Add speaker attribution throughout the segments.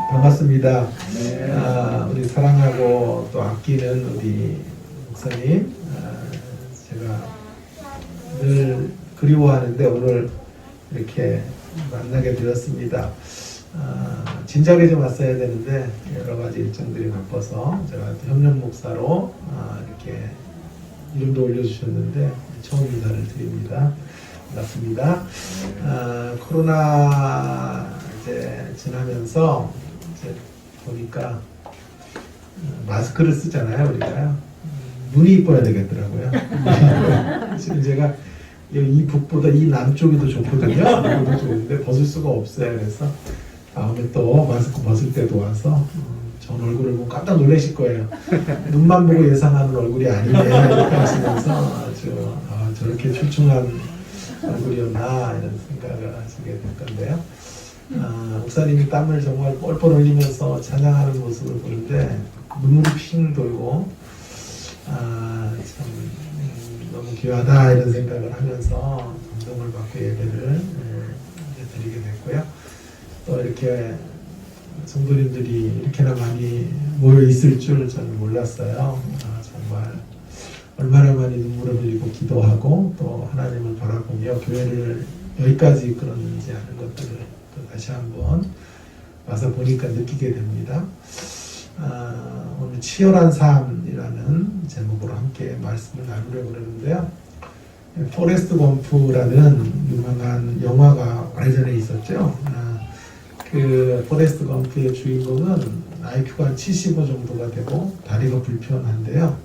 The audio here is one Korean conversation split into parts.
Speaker 1: 반갑습니다.
Speaker 2: 네.
Speaker 1: 우리 사랑하고 또 아끼는 우리 목사님, 제가 늘 그리워하는데 오늘 이렇게 만나게 되었습니다. 진작에 좀 왔어야 되는데 여러 가지 일정들이 바빠서 제가 협력 목사로 이렇게 이름도 올려주셨는데 처음 인사를 드립니다. 반갑습니다. 코로나 이제 지나면서 이제 보니까 마스크를 쓰잖아요, 우리가. 눈이 이뻐야 되겠더라고요. 지금 제가 이 북보다 이 남쪽이 더 좋거든요. 더 좋은데 벗을 수가 없어요. 그래서 다음에 또 마스크 벗을 때도 와서 전 얼굴을 보고 깜짝 놀라실 거예요. 눈만 보고 예상하는 얼굴이 아니네 이렇게 하시면서 아주 저렇게 출중한 얼굴이었나 이런 생각을 하시게 될 건데요. 목사님이 땀을 정말 뻘뻘 흘리면서 찬양하는 모습을 보는데 눈물이 핑 돌고 참 너무 귀하다 이런 생각을 하면서 감동을 받고 예배를 드리게 됐고요. 또 이렇게 성도님들이 이렇게나 많이 모여 있을 줄 저는 몰랐어요. 정말 얼마나 많이 눈물을 흘리고 기도하고 또 하나님을 바라보며 교회를 여기까지 이끌었는지 하는 것들을 또 다시 한번 와서 보니까 느끼게 됩니다. 오늘 치열한 삶이라는 제목으로 함께 말씀을 나누려고 그러는데요. 포레스트 검프라는 유명한 영화가 오래전에 있었죠. 그 포레스트 검프의 주인공은 IQ가 75 정도가 되고 다리가 불편한데요.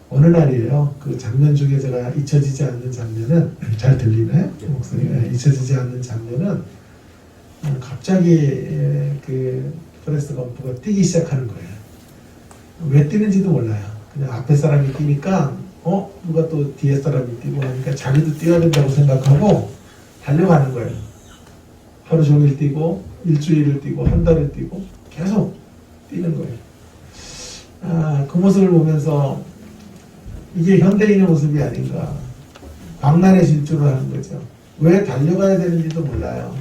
Speaker 1: 어느 날이에요. 그 장면 중에 제가 잊혀지지 않는 장면은 잘 들리나요? 목소리가 잊혀지지 않는 장면은 갑자기 그 포레스트 검프가 뛰기 시작하는 거예요. 왜 뛰는지도 몰라요. 그냥 앞에 사람이 뛰니까 누가 또 뒤에 사람이 뛰고 하니까 자기도 뛰어야 된다고 생각하고 달려가는 거예요. 하루 종일 뛰고 일주일을 뛰고 한 달을 뛰고 계속 뛰는 거예요. 그 모습을 보면서 이게 현대인의 모습이 아닌가. 광란의 질주를 하는 거죠. 왜 달려가야 되는지도 몰라요.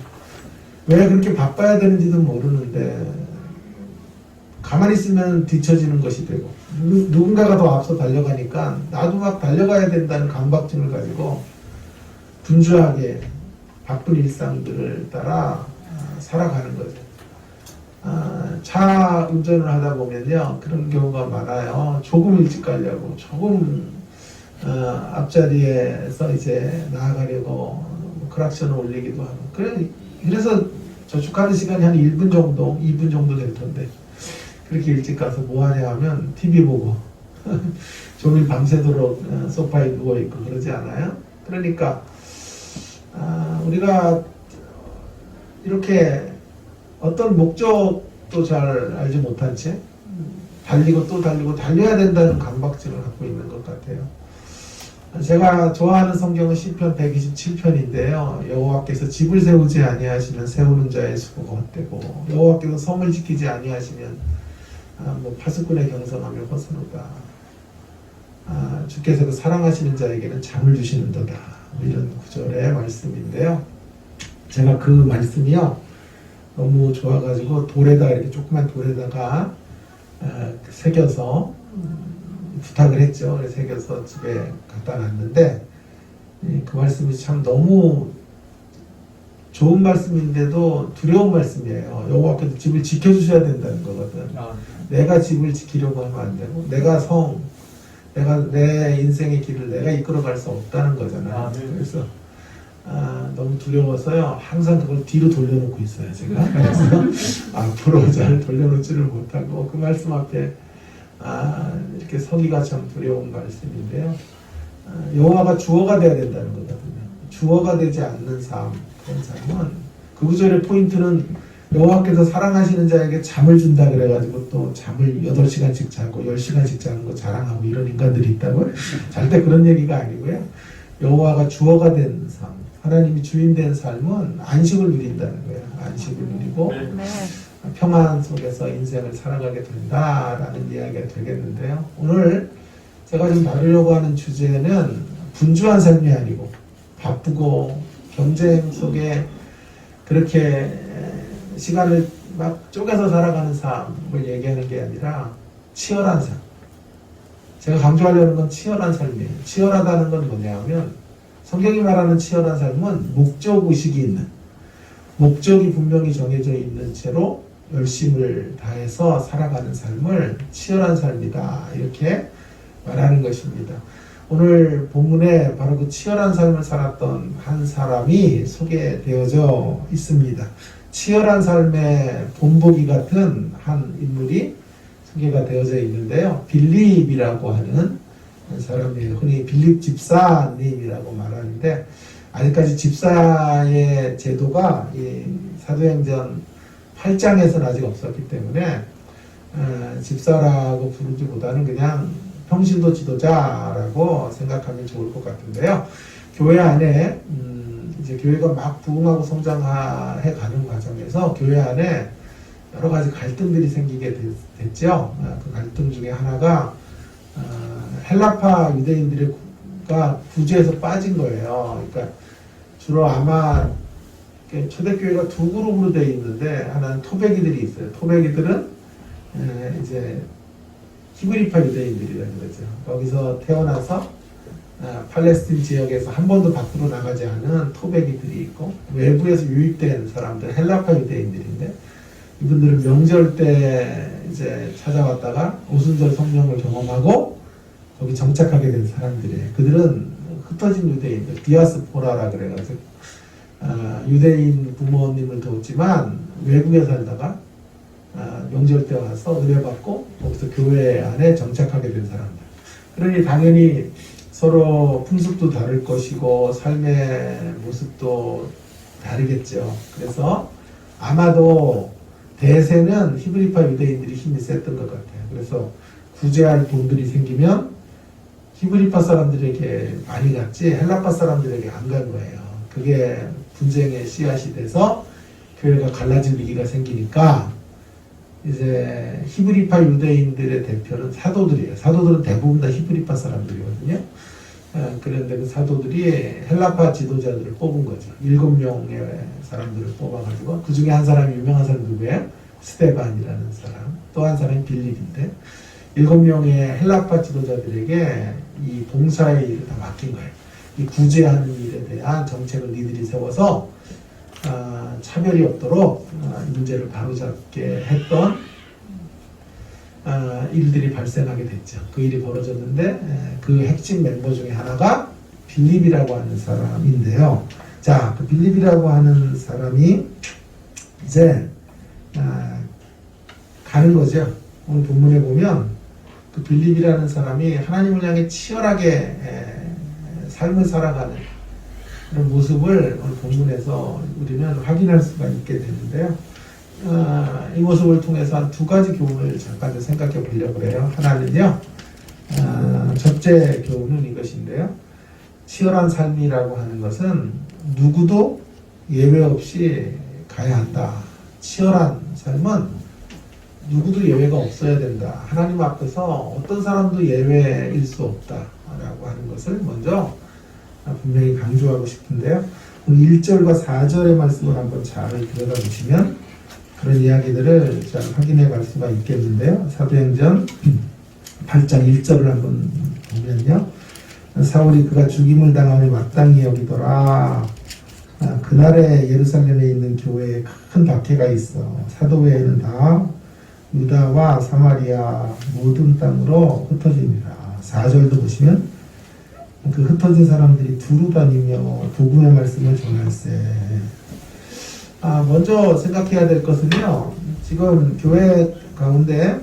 Speaker 1: 왜 그렇게 바빠야 되는지도 모르는데 가만히 있으면 뒤처지는 것이 되고 누군가가 더 앞서 달려가니까 나도 막 달려가야 된다는 강박증을 가지고 분주하게 바쁜 일상들을 따라 살아가는 거죠. 차 운전을 하다 보면요 그런 경우가 많아요. 조금 일찍 가려고 조금 앞자리에서 이제 나아가려고 크락션을 올리기도 하고 그래서 저축하는 시간이 한 1분 정도 2분 정도 될 텐데 그렇게 일찍 가서 뭐 하냐 하면 TV 보고 종일 밤새도록 소파에 누워있고 그러지 않아요? 그러니까 우리가 이렇게 어떤 목적도 잘 알지 못한 채 달리고 또 달리고 달려야 된다는 강박증을 갖고 있는 것 같아요. 제가 좋아하는 성경은 시편 127편인데요. 여호와께서 집을 세우지 아니하시면 세우는 자의 수고가 헛되고 여호와께서 성을 지키지 아니하시면 파수꾼의 경성하며 헛소노다. 주께서 그 사랑하시는 자에게는 잠을 주시는도다. 이런 구절의 말씀인데요. 제가 그 말씀이요 너무 좋아가지고 돌에다 이렇게 조그만 돌에다가 새겨서 부탁을 했죠. 그래서 새겨서 집에 갖다 놨는데 그 말씀이 참 너무 좋은 말씀인데도 두려운 말씀이에요. 여호와께서 집을 지켜주셔야 된다는 거거든. 내가 집을 지키려고 하면 안 되고 내가 내 인생의 길을 내가 이끌어갈 수 없다는 거잖아요. 그래서 너무 두려워서요 항상 그걸 뒤로 돌려놓고 있어요 제가. 그래서 앞으로 잘 돌려놓지를 못하고 그 말씀 앞에 이렇게 서기가 참 두려운 말씀인데요. 여호와가 주어가 돼야 된다는 거거든요. 주어가 되지 않는 삶, 그런 삶은 그 구절의 포인트는 여호와께서 사랑하시는 자에게 잠을 준다 그래가지고 또 잠을 8시간씩 자고 10시간씩 자는 거 자랑하고 이런 인간들이 있다고요? 절대 그런 얘기가 아니고요. 여호와가 주어가 된 삶, 하나님이 주인 된 삶은 안식을 누린다는 거예요. 안식을 누리고 평안 속에서 인생을 살아가게 된다라는 이야기가 되겠는데요. 오늘 제가 좀 다루려고 하는 주제는 분주한 삶이 아니고 바쁘고 경쟁 속에 그렇게 시간을 막 쪼개서 살아가는 삶을 얘기하는 게 아니라 치열한 삶. 제가 강조하려는 건 치열한 삶이에요. 치열하다는 건 뭐냐면 성경이 말하는 치열한 삶은 목적의식이 있는, 목적이 분명히 정해져 있는 채로 열심을 다해서 살아가는 삶을 치열한 삶이다, 이렇게 말하는 것입니다. 오늘 본문에 바로 그 치열한 삶을 살았던 한 사람이 소개되어져 있습니다. 치열한 삶의 본보기 같은 한 인물이 소개가 되어져 있는데요. 빌립이라고 하는 한 사람이에요. 흔히 빌립 집사님이라고 말하는데, 아직까지 집사의 제도가 이 사도행전 8장에서는 아직 없었기 때문에 집사라고 부르기보다는 그냥 평신도 지도자라고 생각하면 좋을 것 같은데요. 교회 안에 이제 교회가 막 부흥하고 성장해 가는 과정에서 교회 안에 여러 가지 갈등들이 생기게 됐죠. 그 갈등 중에 하나가 헬라파 유대인들과 구제에서 빠진 거예요. 그러니까 주로 아마 초대교회가 두 그룹으로 되어 있는데, 하나는 토백이들이 있어요. 토백이들은 이제 히브리파 유대인들이라고 그러죠. 거기서 태어나서 팔레스틴 지역에서 한 번도 밖으로 나가지 않은 토백이들이 있고, 외부에서 유입된 사람들 헬라파 유대인들인데, 이분들은 명절 때 이제 찾아왔다가 오순절 성령을 경험하고 거기 정착하게 된 사람들이에요. 그들은 흩어진 유대인들, 디아스포라라 그래가지고 유대인 부모님을 뒀지만 외국에 살다가 명절 때 와서 의뢰받고 거기서 교회 안에 정착하게 된 사람들. 그러니 당연히 서로 풍습도 다를 것이고 삶의 모습도 다르겠죠. 그래서 아마도 대세는 히브리파 유대인들이 힘이 셌던 것 같아요. 그래서 구제할 돈들이 생기면 히브리파 사람들에게 많이 갔지 헬라파 사람들에게 안 간 거예요. 그게 분쟁의 씨앗이 돼서 교회가 갈라질 위기가 생기니까 이제 히브리파 유대인들의 대표는 사도들이에요. 사도들은 대부분 다 히브리파 사람들이거든요. 그런데 그 사도들이 헬라파 지도자들을 뽑은 거죠. 7명의 사람들을 뽑아가지고 그 중에 한 사람이 유명한 사람 누구예요? 스데반이라는 사람. 또 한 사람이 빌립인데 7명의 헬라파 지도자들에게 이 봉사의 일을 다 맡긴 거예요. 이 구제하는 일에 대한 정책을 니들이 세워서 차별이 없도록 문제를 바로잡게 했던 일들이 발생하게 됐죠. 그 일이 벌어졌는데 그 핵심 멤버 중에 하나가 빌립이라고 하는 사람인데요. 자, 그 빌립이라고 하는 사람이 이제 가는 거죠. 오늘 본문에 보면 그 빌립이라는 사람이 하나님을 향해 치열하게 삶을 살아가는 그런 모습을 오늘 본문에서 우리는 확인할 수가 있게 되는데요. 이 모습을 통해서 한 두 가지 교훈을 잠깐 생각해 보려고 해요. 하나는요, 첫째 교훈은 이것인데요. 치열한 삶이라고 하는 것은 누구도 예외 없이 가야 한다. 치열한 삶은 누구도 예외가 없어야 된다. 하나님 앞에서 어떤 사람도 예외일 수 없다라고 하는 것을 먼저 분명히 강조하고 싶은데요. 1절과 4절의 말씀을 한번 잘 들여다보시면 그런 이야기들을 잘 확인해 갈 수가 있겠는데요. 사도행전 8장 1절을 한번 보면요. 사울이 그가 죽임을 당함을 마땅히 여기더라. 그날에 예루살렘에 있는 교회에 큰 박해가 있어. 사도 외에는 다 유다와 사마리아 모든 땅으로 흩어집니다. 4절도 보시면 그 흩어진 사람들이 두루 다니며 복음의 말씀을 전할세. 먼저 생각해야 될 것은요, 지금 교회 가운데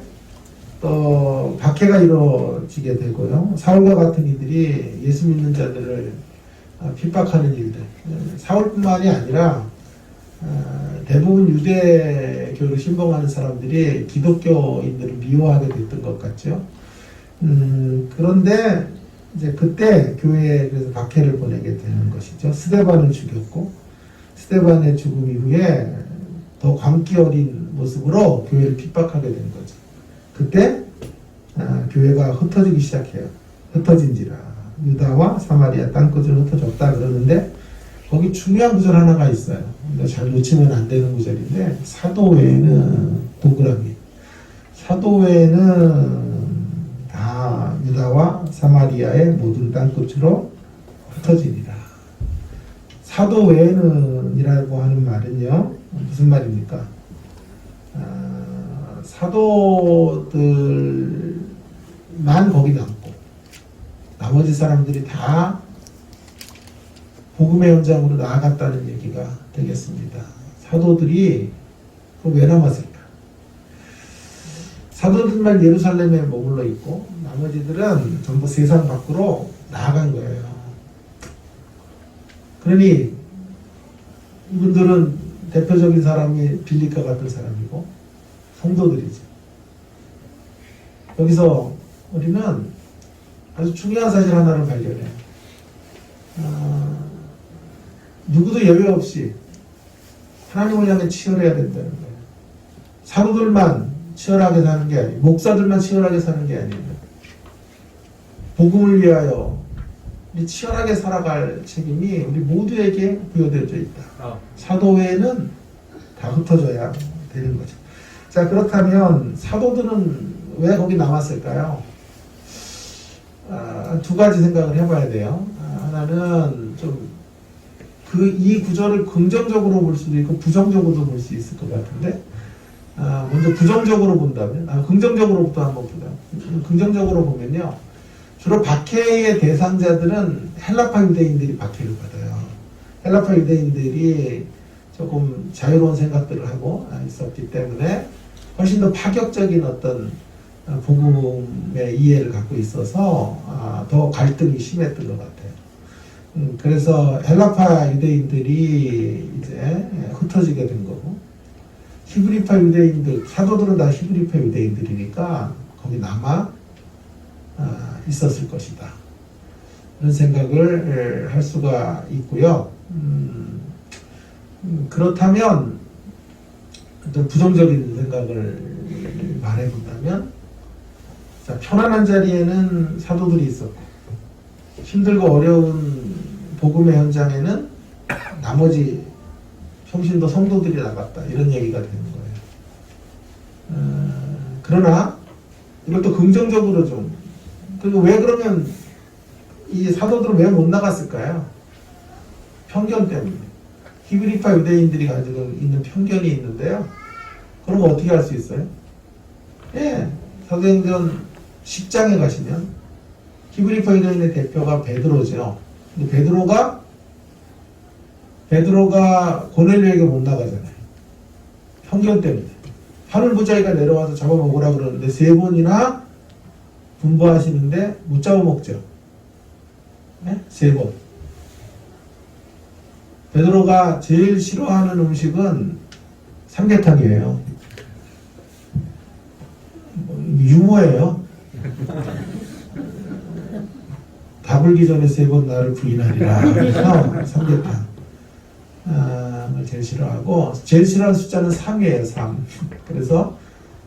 Speaker 1: 또 박해가 이루어지게 되고요, 사울과 같은 이들이 예수 믿는 자들을 핍박하는 일들, 사울뿐만이 아니라 대부분 유대교를 신봉하는 사람들이 기독교인들을 미워하게 됐던 것 같죠. 그런데 이제 그때 교회에 그래서 박해를 보내게 되는 것이죠. 스데반을 죽였고, 스데반의 죽음 이후에 더 광기 어린 모습으로 교회를 핍박하게 된 거죠. 그때 교회가 흩어지기 시작해요. 흩어진지라 유다와 사마리아 땅끝을 흩어졌다 그러는데 거기 중요한 구절 하나가 있어요. 근데 잘 놓치면 안 되는 구절인데, 사도회는 동그라미. 사도회는 다 유다와 사마리아의 모든 땅끝으로 흩어지니라. 사도회는 이라고 하는 말은요, 무슨 말입니까? 사도들만 거기 남고 나머지 사람들이 다 복음의 현장으로 나아갔다는 얘기가 되겠습니다. 사도들이 왜 남았을까? 사도들만 예루살렘에 머물러 있고 나머지들은 전부 세상 밖으로 나아간 거예요. 그러니 이분들은 대표적인 사람이 빌립과 같은 사람이고 성도들이죠. 여기서 우리는 아주 중요한 사실 하나를 발견해요. 누구도 예외 없이 하나님을 향해 치열해야 된다는 거예요. 사도들만 치열하게 사는 게 아니에요. 목사들만 치열하게 사는 게 아니에요. 복음을 위하여 우리 치열하게 살아갈 책임이 우리 모두에게 부여되어져 있다. 사도회는 다 흩어져야 되는 거죠. 자, 그렇다면 사도들은 왜 거기 남았을까요? 두 가지 생각을 해봐야 돼요. 하나는 좀 이 구절을 긍정적으로 볼 수도 있고 부정적으로도 볼 수 있을 것 같은데, 먼저 부정적으로 본다면, 긍정적으로부터 한번 보자. 긍정적으로 보면요, 주로 박해의 대상자들은 헬라파 유대인들이 박해를 받아요. 헬라파 유대인들이 조금 자유로운 생각들을 하고 있었기 때문에 훨씬 더 파격적인 어떤 복음의 이해를 갖고 있어서 더 갈등이 심했던 것 같아요. 그래서 헬라파 유대인들이 이제 흩어지게 된 거고, 히브리파 유대인들, 사도들은 다 히브리파 유대인들이니까 거기 남아 있었을 것이다. 이런 생각을 할 수가 있고요. 그렇다면 또 부정적인 생각을 말해본다면, 자, 편안한 자리에는 사도들이 있었고 힘들고 어려운 복음의 현장에는 나머지 평신도 성도들이 나갔다, 이런 얘기가 되는 거예요. 그러나 이것도 긍정적으로 좀, 그리고 왜 그러면 이 사도들은 왜 못 나갔을까요? 편견 때문에. 히브리파 유대인들이 가지고 있는 편견이 있는데요. 그런 거 어떻게 할 수 있어요? 예, 사도행전 10장에 가시면 히브리파 유대인의 대표가 베드로죠. 근데 베드로가 고넬료에게 못 나가잖아요. 편견 때문에. 하늘 부자기가 내려와서 잡아먹으라 그러는데 3번이나 분부하시는데 못 잡아먹죠. 네? 3번. 베드로가 제일 싫어하는 음식은 삼계탕이에요. 유머예요. 다불기 전에 3번 나를 부인하리라. 그래서 삼계탕 제일 싫어하고, 제일 싫어하는 숫자는 3이에요. 3. 그래서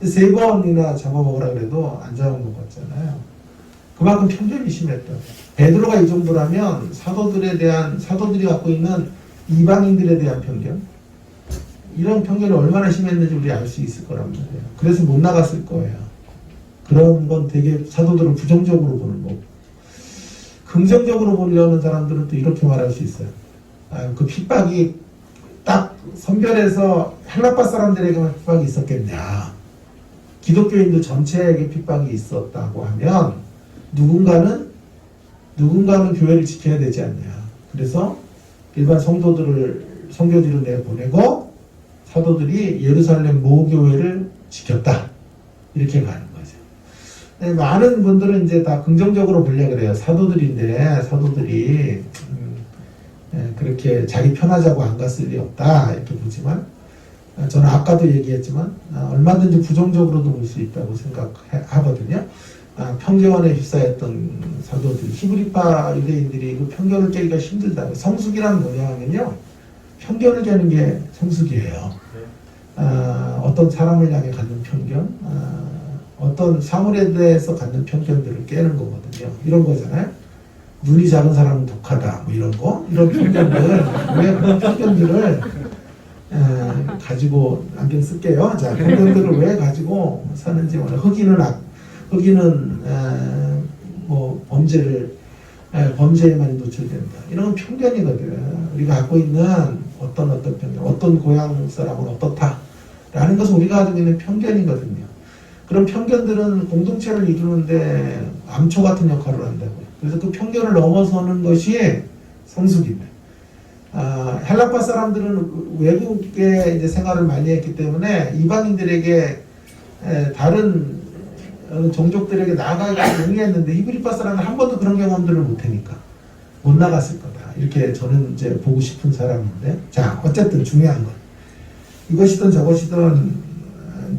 Speaker 1: 3번이나 잡아먹으라 그래도 안 잡아먹었잖아요. 그만큼 편견이 심했던. 베드로가 이 정도라면 사도들이 갖고 있는 이방인들에 대한 편견, 이런 편견이 얼마나 심했는지 우리 알 수 있을 거란 말이에요. 그래서 못 나갔을 거예요. 그런 건 되게 사도들을 부정적으로 보는 거고, 긍정적으로 보려는 사람들은 또 이렇게 말할 수 있어요. 그 핍박이 딱 선별해서 헬라파 사람들에게만 핍박이 있었겠냐. 기독교인들 전체에게 핍박이 있었다고 하면 누군가는 교회를 지켜야 되지 않냐. 그래서 일반 성교지로 내보내고 사도들이 예루살렘 모교회를 지켰다. 이렇게 가는 거죠. 많은 분들은 이제 다 긍정적으로 보려고 그래요. 사도들인데 사도들이 그렇게 자기 편하자고 안 갔을 리 없다, 이렇게 보지만, 저는 아까도 얘기했지만 얼마든지 부정적으로도 볼 수 있다고 생각하거든요. 편견에 휩싸였던 사도들, 히브리파 유대인들이 그 편견을 깨기가 힘들다. 성숙이란 뭐냐 하면요, 편견을 깨는 게 성숙이에요. 어떤 사람을 향해 갖는 편견, 어떤 사물에 대해서 갖는 편견들을 깨는 거거든요. 이런 거잖아요. 눈이 작은 사람은 독하다 뭐 이런 거 이런 편견들 왜 그런 편견들을 가지고 안경 쓸게요. 자, 편견들을 왜 가지고 사는지 오늘 흑인은 뭐 범죄에만 노출된다. 이런 건 편견이거든. 우리가 갖고 있는 어떤 편견, 어떤 고향 사람은 어떻다라는 것은 우리가 가지고 있는 편견이거든요. 그런 편견들은 공동체를 이루는데 암초 같은 역할을 한다고요. 그래서 그 편견을 넘어서는 것이 성숙이다. 헬라파 사람들은 외국에 이제 생활을 많이 했기 때문에 이방인들에게 다른 종족들에게 나아가기가 용이했는데 히브리파 사람은 한 번도 그런 경험들을 못하니까 못 나갔을 거다. 이렇게 저는 이제 보고 싶은 사람인데, 자, 어쨌든 중요한 건 이것이든 저것이든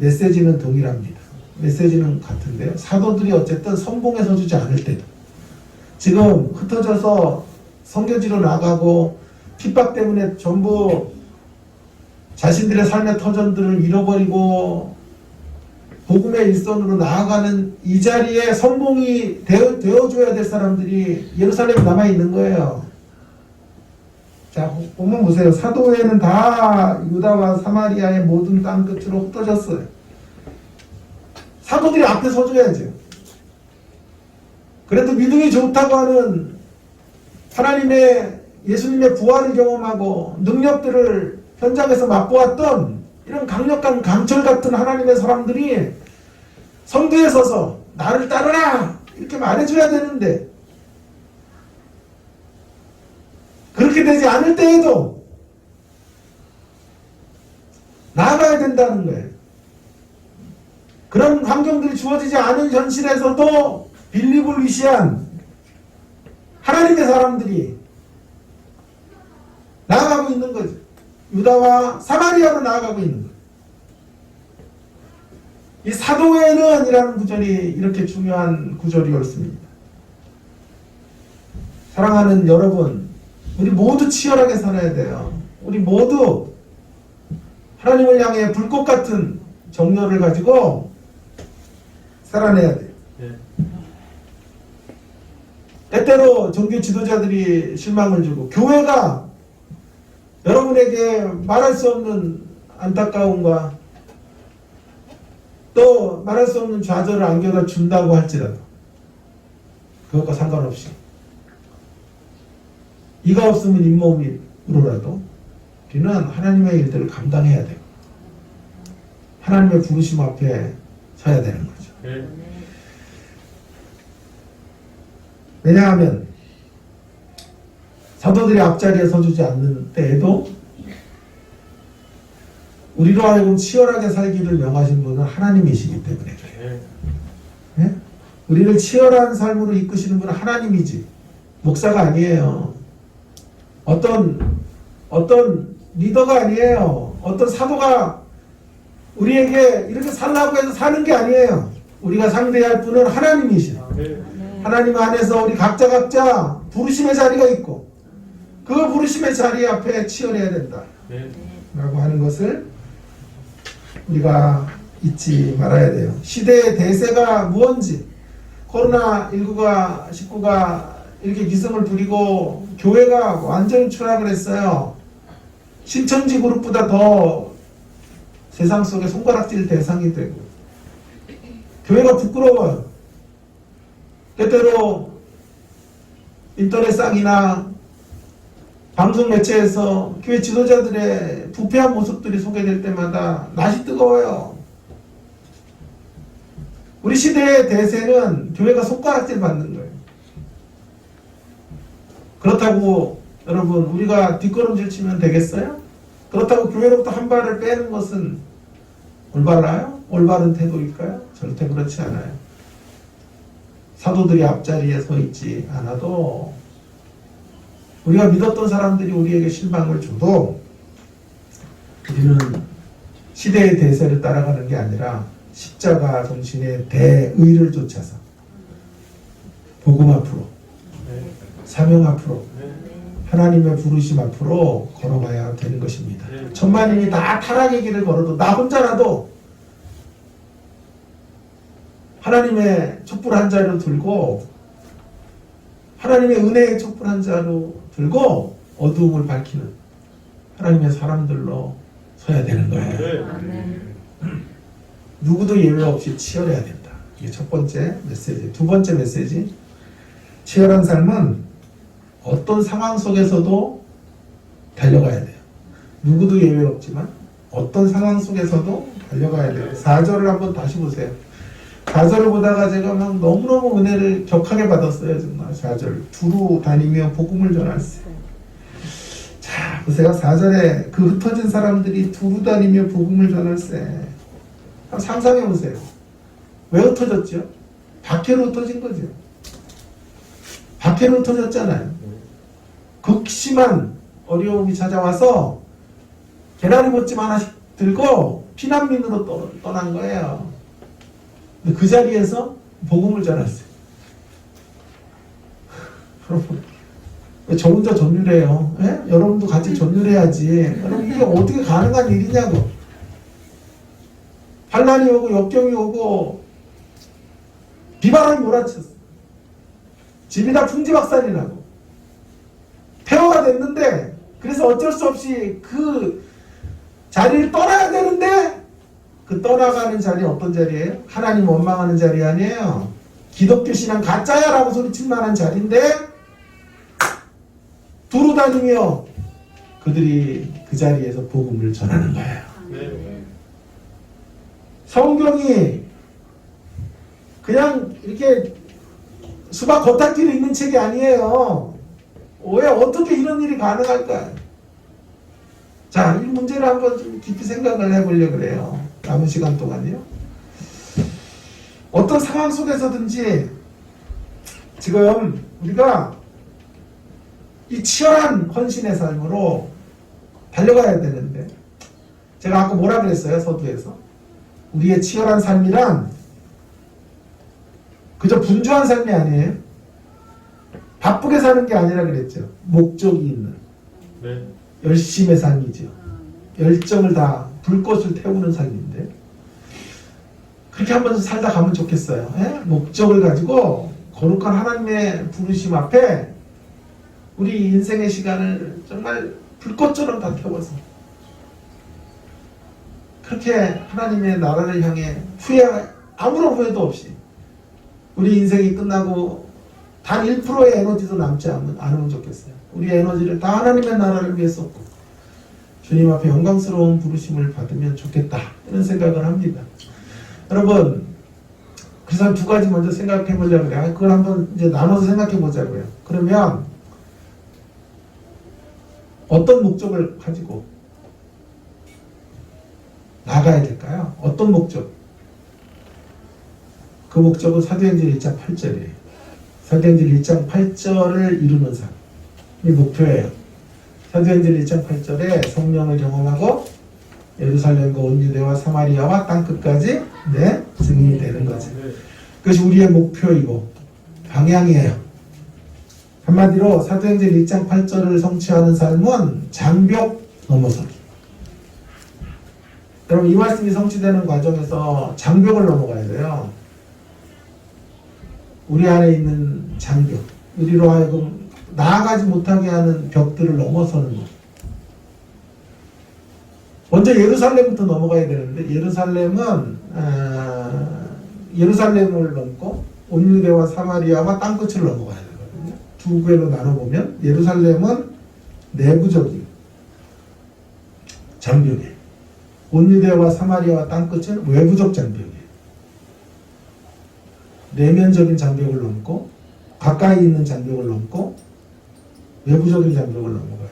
Speaker 1: 메시지는 동일합니다. 메시지는 같은데요. 사도들이 어쨌든 선봉에 서주지 않을 때도 지금 흩어져서 선교지로 나가고 핍박 때문에 전부 자신들의 삶의 터전들을 잃어버리고 복음의 일선으로 나아가는 이 자리에 선봉이 되어줘야 될 사람들이 예루살렘에 남아있는 거예요. 자, 보면 보세요. 사도회는 다 유다와 사마리아의 모든 땅 끝으로 흩어졌어요. 사도들이 앞에 서줘야죠. 그래도 믿음이 좋다고 하는 하나님의 예수님의 부활을 경험하고 능력들을 현장에서 맛보았던 이런 강력한 강철 같은 하나님의 사람들이 선두에 서서 나를 따르라 이렇게 말해줘야 되는데 그렇게 되지 않을 때에도 나아가야 된다는 거예요. 그런 환경들이 주어지지 않은 현실에서도 빌립을 위시한 하나님의 사람들이 나아가고 있는 거죠. 유다와 사마리아로 나아가고 있는 거예요. 이 사도회는 이라는 구절이 이렇게 중요한 구절이었습니다. 사랑하는 여러분, 우리 모두 치열하게 살아야 돼요. 우리 모두 하나님을 향해 불꽃 같은 정열을 가지고 살아내야 돼요. 때때로 종교 지도자들이 실망을 주고 교회가 여러분에게 말할 수 없는 안타까움과 또 말할 수 없는 좌절을 안겨다 준다고 할지라도 그것과 상관없이 이가 없으면 잇몸으로라도 우리는 하나님의 일들을 감당해야 돼요. 하나님의 부르심 앞에 서야 되는 거죠. 왜냐하면 사도들이 앞자리에 서주지 않는 때에도 우리로 하여금 치열하게 살기를 명하신 분은 하나님이시기 때문에 그래요. 네? 우리를 치열한 삶으로 이끄시는 분은 하나님이지 목사가 아니에요. 어떤 리더가 아니에요. 어떤 사도가 우리에게 이렇게 살라고 해서 사는 게 아니에요. 우리가 상대할 분은 하나님이시죠. 하나님 안에서 우리 각자 부르심의 자리가 있고 그 부르심의 자리 앞에 치열해야 된다 라고 하는 것을 우리가 잊지 말아야 돼요. 시대의 대세가 무언지 코로나19가 19가 이렇게 기승을 부리고 교회가 완전히 추락을 했어요. 신천지 그룹보다 더 세상 속에 손가락질 대상이 되고 교회가 부끄러워요. 때때로 인터넷상이나 방송 매체에서 교회 지도자들의 부패한 모습들이 소개될 때마다 낯이 뜨거워요. 우리 시대의 대세는 교회가 손가락질 받는 거예요. 그렇다고 여러분 우리가 뒷걸음질 치면 되겠어요? 그렇다고 교회로부터 한 발을 빼는 것은 올바라요? 올바른 태도일까요? 절대 그렇지 않아요. 사도들이 앞자리에 서 있지 않아도 우리가 믿었던 사람들이 우리에게 실망을 줘도 우리는 시대의 대세를 따라가는 게 아니라 십자가 정신의 대의를 쫓아서 복음 앞으로 사명 앞으로 하나님의 부르심 앞으로 걸어가야 되는 것입니다. 천만인이 다 타락의 길을 걸어도 나 혼자라도 하나님의 촛불 한 자리로 들고 하나님의 은혜의 촛불 한 자로 들고 어두움을 밝히는 하나님의 사람들로 서야 되는 거예요. 누구도 예외 없이 치열해야 된다. 이게 첫 번째 메시지. 두 번째 메시지. 치열한 삶은 어떤 상황 속에서도 달려가야 돼요. 누구도 예외 없지만 어떤 상황 속에서도 달려가야 돼요. 4절을 한번 다시 보세요. 4절을 보다가 제가 막 너무너무 은혜를 격하게 받았어요. 정말 4절. 두루 다니며 복음을 전할세. 자, 보세요. 4절에 그 흩어진 사람들이 두루 다니며 복음을 전할세. 한번 상상해 보세요. 왜 흩어졌죠? 박해로 흩어진 거죠. 박해로 흩어졌잖아요. 극심한 어려움이 찾아와서 계란이못집 하나씩 들고 피난민으로 떠난 거예요. 근데 그 자리에서 복음을 전했어요. 여러분, 왜 저 혼자 전율해요? 예? 여러분도 같이 전율해야지. 여러분, 이게 어떻게 가능한 일이냐고. 반란이 오고 역경이 오고 비바람이 몰아쳤어. 집이 다 풍지박산이 나고 폐허가 됐는데, 그래서 어쩔 수 없이 그 자리를 떠나야 되는데, 그 떠나가는 자리 어떤 자리예요? 하나님 원망하는 자리 아니에요. 기독교 신앙 가짜야 라고 소리칠 만한 자리인데 두루 다니며 그들이 그 자리에서 복음을 전하는 거예요. 성경이 그냥 이렇게 수박 겉핥기로 있는 책이 아니에요. 왜 어떻게 이런 일이 가능할까요? 자, 이 문제를 한번 좀 깊이 생각을 해보려고 그래요. 남은 시간 동안요. 어떤 상황 속에서든지 지금 우리가 이 치열한 헌신의 삶으로 달려가야 되는데, 제가 아까 뭐라 그랬어요? 서두에서 우리의 치열한 삶이란 그저 분주한 삶이 아니에요. 바쁘게 사는 게 아니라 그랬죠. 목적이 있는 열심의 삶이죠. 열정을 다 불꽃을 태우는 삶인데, 그렇게 한번 살다 가면 좋겠어요. 예? 목적을 가지고 거룩한 하나님의 부르심 앞에 우리 인생의 시간을 정말 불꽃처럼 다 태워서 그렇게 하나님의 나라를 향해 아무런 후회도 없이 우리 인생이 끝나고 단 1%의 에너지도 남지 않으면 좋겠어요. 우리 에너지를 다 하나님의 나라를 위해 쏟고 주님 앞에 영광스러운 부르심을 받으면 좋겠다, 이런 생각을 합니다. 여러분, 그래서 두 가지 먼저 생각해 보려고 그래요. 그걸 한번 이제 나눠서 생각해 보자고요. 그러면 어떤 목적을 가지고 나가야 될까요? 어떤 목적? 그 목적은 사도행전 1장 8절이에요. 사도행전 1장 8절을 이루는 삶. 이 목표예요. 사도행전 1장 8절에 성령을 경험하고 예루살렘과 온 유대와 사마리아와 땅끝까지 증인이 되는 거죠. 그것이 우리의 목표이고 방향이에요. 한마디로 사도행전 1장 8절을 성취하는 삶은 장벽 넘어서기. 여러분, 이 말씀이 성취되는 과정에서 장벽을 넘어가야 돼요. 우리 안에 있는 장벽, 우리로 하여금 나아가지 못하게 하는 벽들을 넘어서는 것. 먼저 예루살렘부터 넘어가야 되는데, 예루살렘을 넘고 온유대와 사마리아와 땅끝을 넘어가야 되거든요. 두 개로 나눠보면 예루살렘은 내부적인 장벽이에요. 온유대와 사마리아와 땅끝은 외부적 장벽이에요. 내면적인 장벽을 넘고 가까이 있는 장벽을 넘고 외부적인 장벽을 넘어가야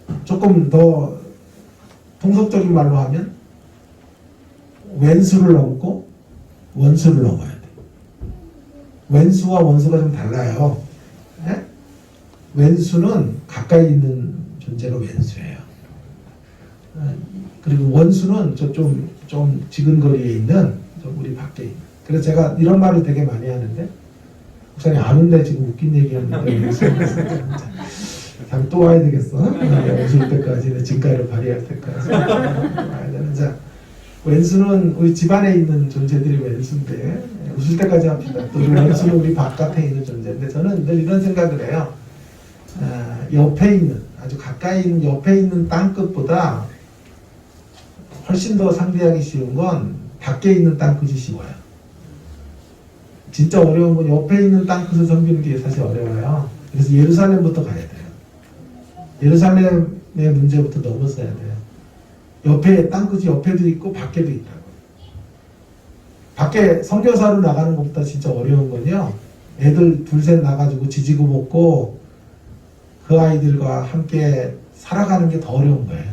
Speaker 1: 돼요. 조금 더 통속적인 말로 하면 왼수를 넘고 원수를 넘어야 돼요. 왼수와 원수가 좀 달라요. 네? 왼수는 가까이 있는 존재가 왼수예요. 그리고 원수는 좀 지근거리에 있는 우리 밖에 있는. 그래서 제가 이런 말을 되게 많이 하는데, 목사님 아는데 지금 웃긴 얘기하는데 참 또 와야 되겠어? 웃을 때까지, 진가를 발휘할 때까지 와야 되는. 자, 왼수는 우리 집안에 있는 존재들이 왼수인데 웃을 때까지 합시다. 또 왼수는 우리 바깥에 있는 존재인데 저는 늘 이런 생각을 해요. 옆에 있는 아주 가까이 있는 옆에 있는 땅끝보다 훨씬 더 상대하기 쉬운 건 밖에 있는 땅끝이 쉬워요. 진짜 어려운 건 옆에 있는 땅끝을 섬기는 게 사실 어려워요. 그래서 예루살렘부터 가야 돼요. 예루살렘의 문제부터 넘어서야 돼요. 옆에 땅끝이 옆에도 있고 밖에도 있다고. 밖에 선교사로 나가는 것보다 진짜 어려운 건요. 애들 둘셋 나가지고 지지고 먹고 그 아이들과 함께 살아가는 게 더 어려운 거예요.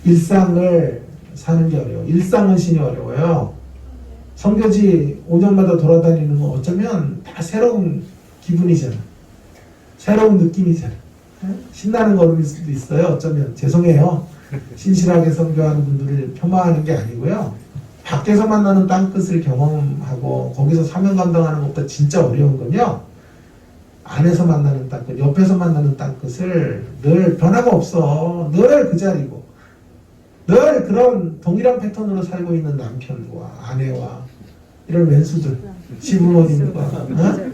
Speaker 1: 일상을 사는 게 어려워. 일상은신이 어려워요. 선교지 5년마다 돌아다니는 건 어쩌면 다 새로운 기분이잖아. 새로운 느낌이잖아. 신나는 걸음일 수도 있어요. 어쩌면. 죄송해요. 신실하게 선교하는 분들을 폄하하는 게 아니고요. 밖에서 만나는 땅끝을 경험하고 거기서 사명 감당하는 것보다 진짜 어려운 건요. 안에서 만나는 땅끝, 옆에서 만나는 땅끝을 늘 변화가 없어. 늘 그 자리고. 늘 그런 동일한 패턴으로 살고 있는 남편과 아내와 이런 왼수들, 시부모님과 어?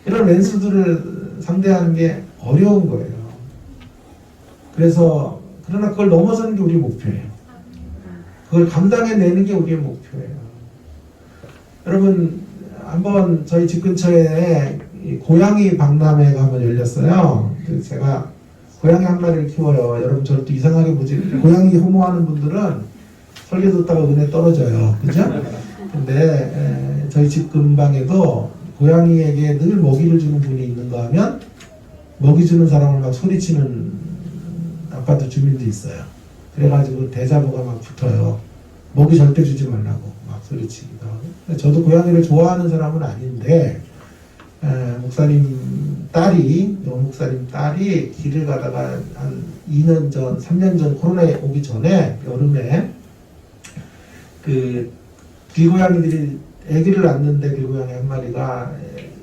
Speaker 1: 이런 왼수들을 상대하는 게 어려운 거예요. 그래서 그러나 그걸 넘어서는 게 우리의 목표예요. 그걸 감당해내는 게 우리의 목표예요. 여러분 한번 저희 집 근처에 고양이 박람회가 한번 열렸어요. 제가 고양이 한 마리를 키워요. 여러분 저를 또 이상하게 보지. 고양이 혐오하는 분들은 설교 듣다가 은혜 떨어져요. 그죠? 근데 저희 집 근방에도 고양이에게 늘 먹이를 주는 분이 있는가 하면 먹이 주는 사람을 막 소리치는 아파트 주민도 있어요. 그래가지고 대자보가 막 붙어요. 먹이 절대 주지 말라고 막 소리치기도 하고. 저도 고양이를 좋아하는 사람은 아닌데 목사님 딸이 길을 가다가 한 2년 전, 3년 전 코로나 오기 전에 여름에 그 길고양이들이 아기를 낳는데 길고양이 한 마리가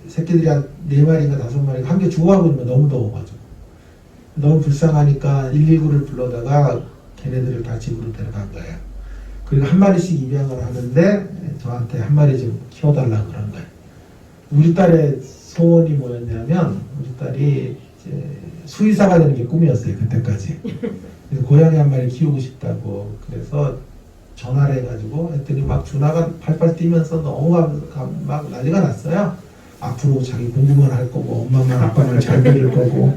Speaker 1: 새끼들이 한 4마리인가 5마리가 함께 죽어가고 있는 거 너무 더워가지고 너무 불쌍하니까 119를 불러다가 걔네들을 다 집으로 데려간 거예요. 그리고 한 마리씩 입양을 하는데 저한테 한 마리 좀 키워달라고 그런 거예요. 우리 딸의 소원이 뭐였냐면 우리 딸이 이제 수의사가 되는 게 꿈이었어요. 그때까지. 그래서 고양이 한 마리 키우고 싶다고. 그래서 전화를 해가지고 했더니 막 전화가 팔팔 뛰면서 너무 막 난리가 났어요. 앞으로 자기 공부만 할 거고 엄마만 아빠만 잘 기를 거고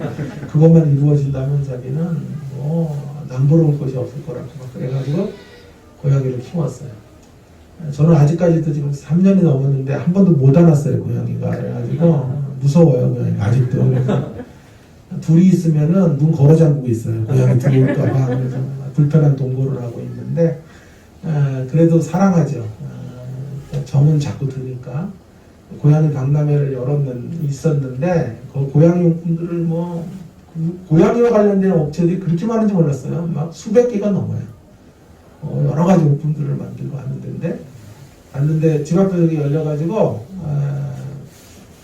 Speaker 1: 그것만 이루어진다면 자기는 뭐 남부러울 것이 없을 거라고 막 그래가지고 고양이를 키웠어요. 저는 아직까지도 지금 3년이 넘었는데 한 번도 못 안았어요 고양이가. 그래가지고 무서워요 고양이 아직도. 그래서 둘이 있으면은 눈 걸어 잠그고 있어요. 고양이 들어올까봐. 그래서 불편한 동거를 하고 있는데 그래도 사랑하죠. 정은 자꾸 드니까. 고양이 박람회를 있었는데 그 고양이 용품들을 뭐 고양이와 관련된 업체들이 그렇게 많은지 몰랐어요. 막 수백 개가 넘어요. 여러 가지 용품들을 만들고 하는 데인데 갔는데 집 앞에 여기 열려가지고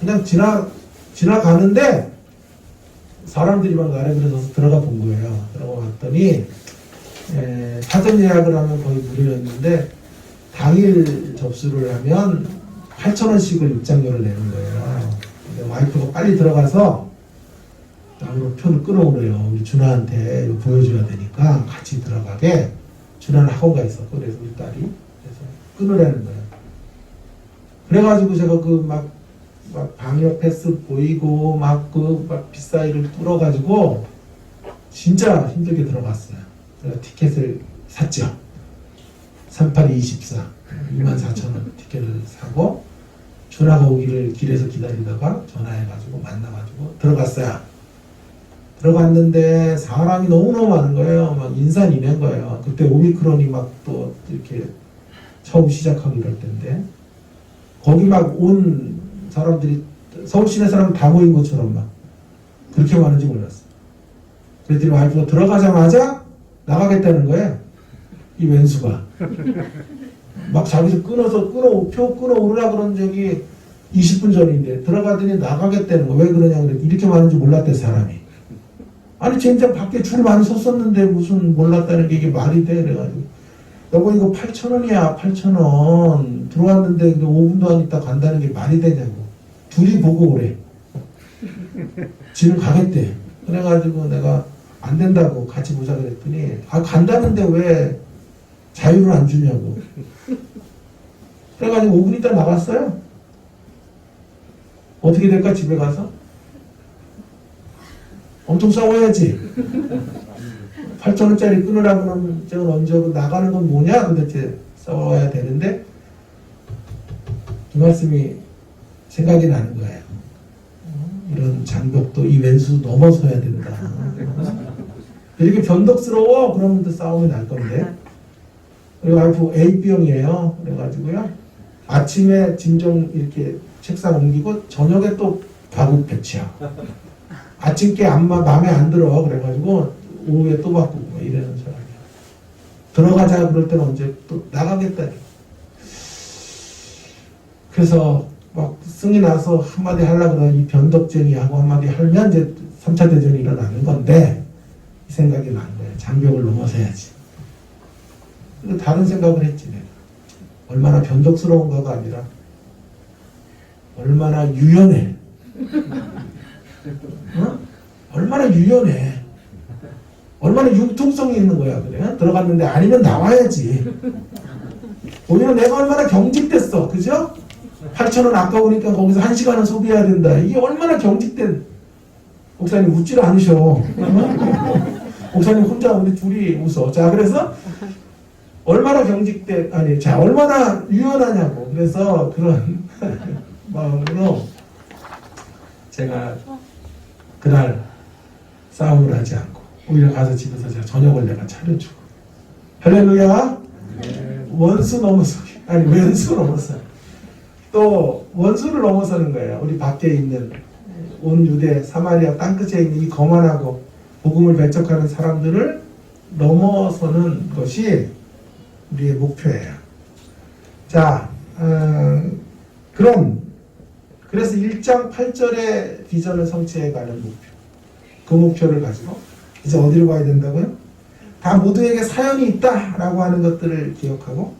Speaker 1: 그냥 지나가는데 사람들이 막 나래 그려서 들어가 본 거예요. 들어가 봤더니 사전 예약을 하면 거의 무료였는데 당일 접수를 하면 8,000원씩을 입장료를 내는 거예요. 근데 와이프가 빨리 들어가서 남으로 표를 끊어오래요. 우리 준하한테 이거 보여줘야 되니까 같이 들어가게. 준하는 학원가 있었고 그래서 우리 딸이 그래서 끊으라는 거예요. 그래가지고 제가 막 방역 패스 보이고 막 비싸이를 뚫어가지고 진짜 힘들게 들어갔어요. 제가 티켓을 샀죠. 3824 24,000원 티켓을 사고 준하가 오기를 길에서 기다리다가 전화해가지고 만나가지고 들어갔어요. 들어갔는데 사람이 너무너무 많은 거예요. 막 인산인해인 거예요. 그때 오미크론이 막 또 이렇게 처음 시작하고 이럴 때인데 거기 막 온 사람들이 서울 시내 사람 다 모인 것처럼 막 그렇게 많은지 몰랐어. 그랬더니 와이프가 들어가자마자 나가겠다는 거예요. 이 왼수가. 막 자기서 표 끊어오르라 그런 적이 20분 전인데 들어가더니 나가겠다는 거. 왜 그러냐 그랬더니 이렇게 많은지 몰랐대 사람이. 아니 진짜 밖에 줄 많이 섰었는데 무슨 몰랐다는 게 이게 말이 돼. 그래가지고 여보 이거 8,000원이야 8,000원 들어왔는데 5분도 안 있다 간다는 게 말이 되냐고. 둘이 보고 오래. 지금 가겠대. 그래가지고 내가 안 된다고 같이 보자 그랬더니 아 간다는데 왜 자유를 안 주냐고. 그래가지고 5분 있다 나갔어요. 어떻게 될까 집에 가서? 엄청 싸워야지. 8,000원짜리 끊으라고 하면 저건 언제 오고 나가는 건 뭐냐 도대체 싸워야 되는데 이 말씀이 생각이 나는 거예요. 이런 장벽도 이 왼수 넘어서야 된다. 이렇게 변덕스러워 그러면 또 싸움이 날 건데. 그리고 와이프 A병이에요. 그래가지고요 아침에 짐 좀 이렇게 책상 옮기고 저녁에 또 가구 배치야. 아침께 마음에 안 들어. 그래가지고 오후에 또 바꾸고 뭐 이러는 사람이야. 들어가자 그럴 때는 언제 또 나가겠다. 그래서 막 승이 나서 한마디 하려고 그러면 이 변덕쟁이하고 한마디 하면 이제 3차 대전이 일어나는 건데 이 생각이 나는 거예요. 장벽을 넘어서야지. 그리고 다른 생각을 했지 내가. 얼마나 변덕스러운가가 아니라 얼마나 유연해. 어? 얼마나 유연해. 얼마나 융통성이 있는 거야. 그래? 들어갔는데 아니면 나와야지. 오히려 내가 얼마나 경직됐어. 그죠? 8,000원 아까우니까 거기서 1시간은 소비해야 된다. 이게 얼마나 경직된. 목사님 웃질 않으셔. 목사님 혼자 우리 둘이 웃어. 자, 그래서 얼마나 경직된, 아니, 자, 얼마나 유연하냐고. 그래서 그런 마음으로 제가 그날 싸움을 하지 않고 오히려 가서 집에서 제가 저녁을 내가 차려주고. 할렐루야. 원수 넘어서, 아니, 왼수 넘어서. 또 원수를 넘어서는 거예요. 우리 밖에 있는 온 유대 사마리아 땅끝에 있는 이 거만하고 복음을 배척하는 사람들을 넘어서는 것이 우리의 목표예요. 자, 그래서 1장 8절의 비전을 성취해가는 목표. 그 목표를 가지고 이제 어디로 가야 된다고요? 다 모두에게 사연이 있다라고 하는 것들을 기억하고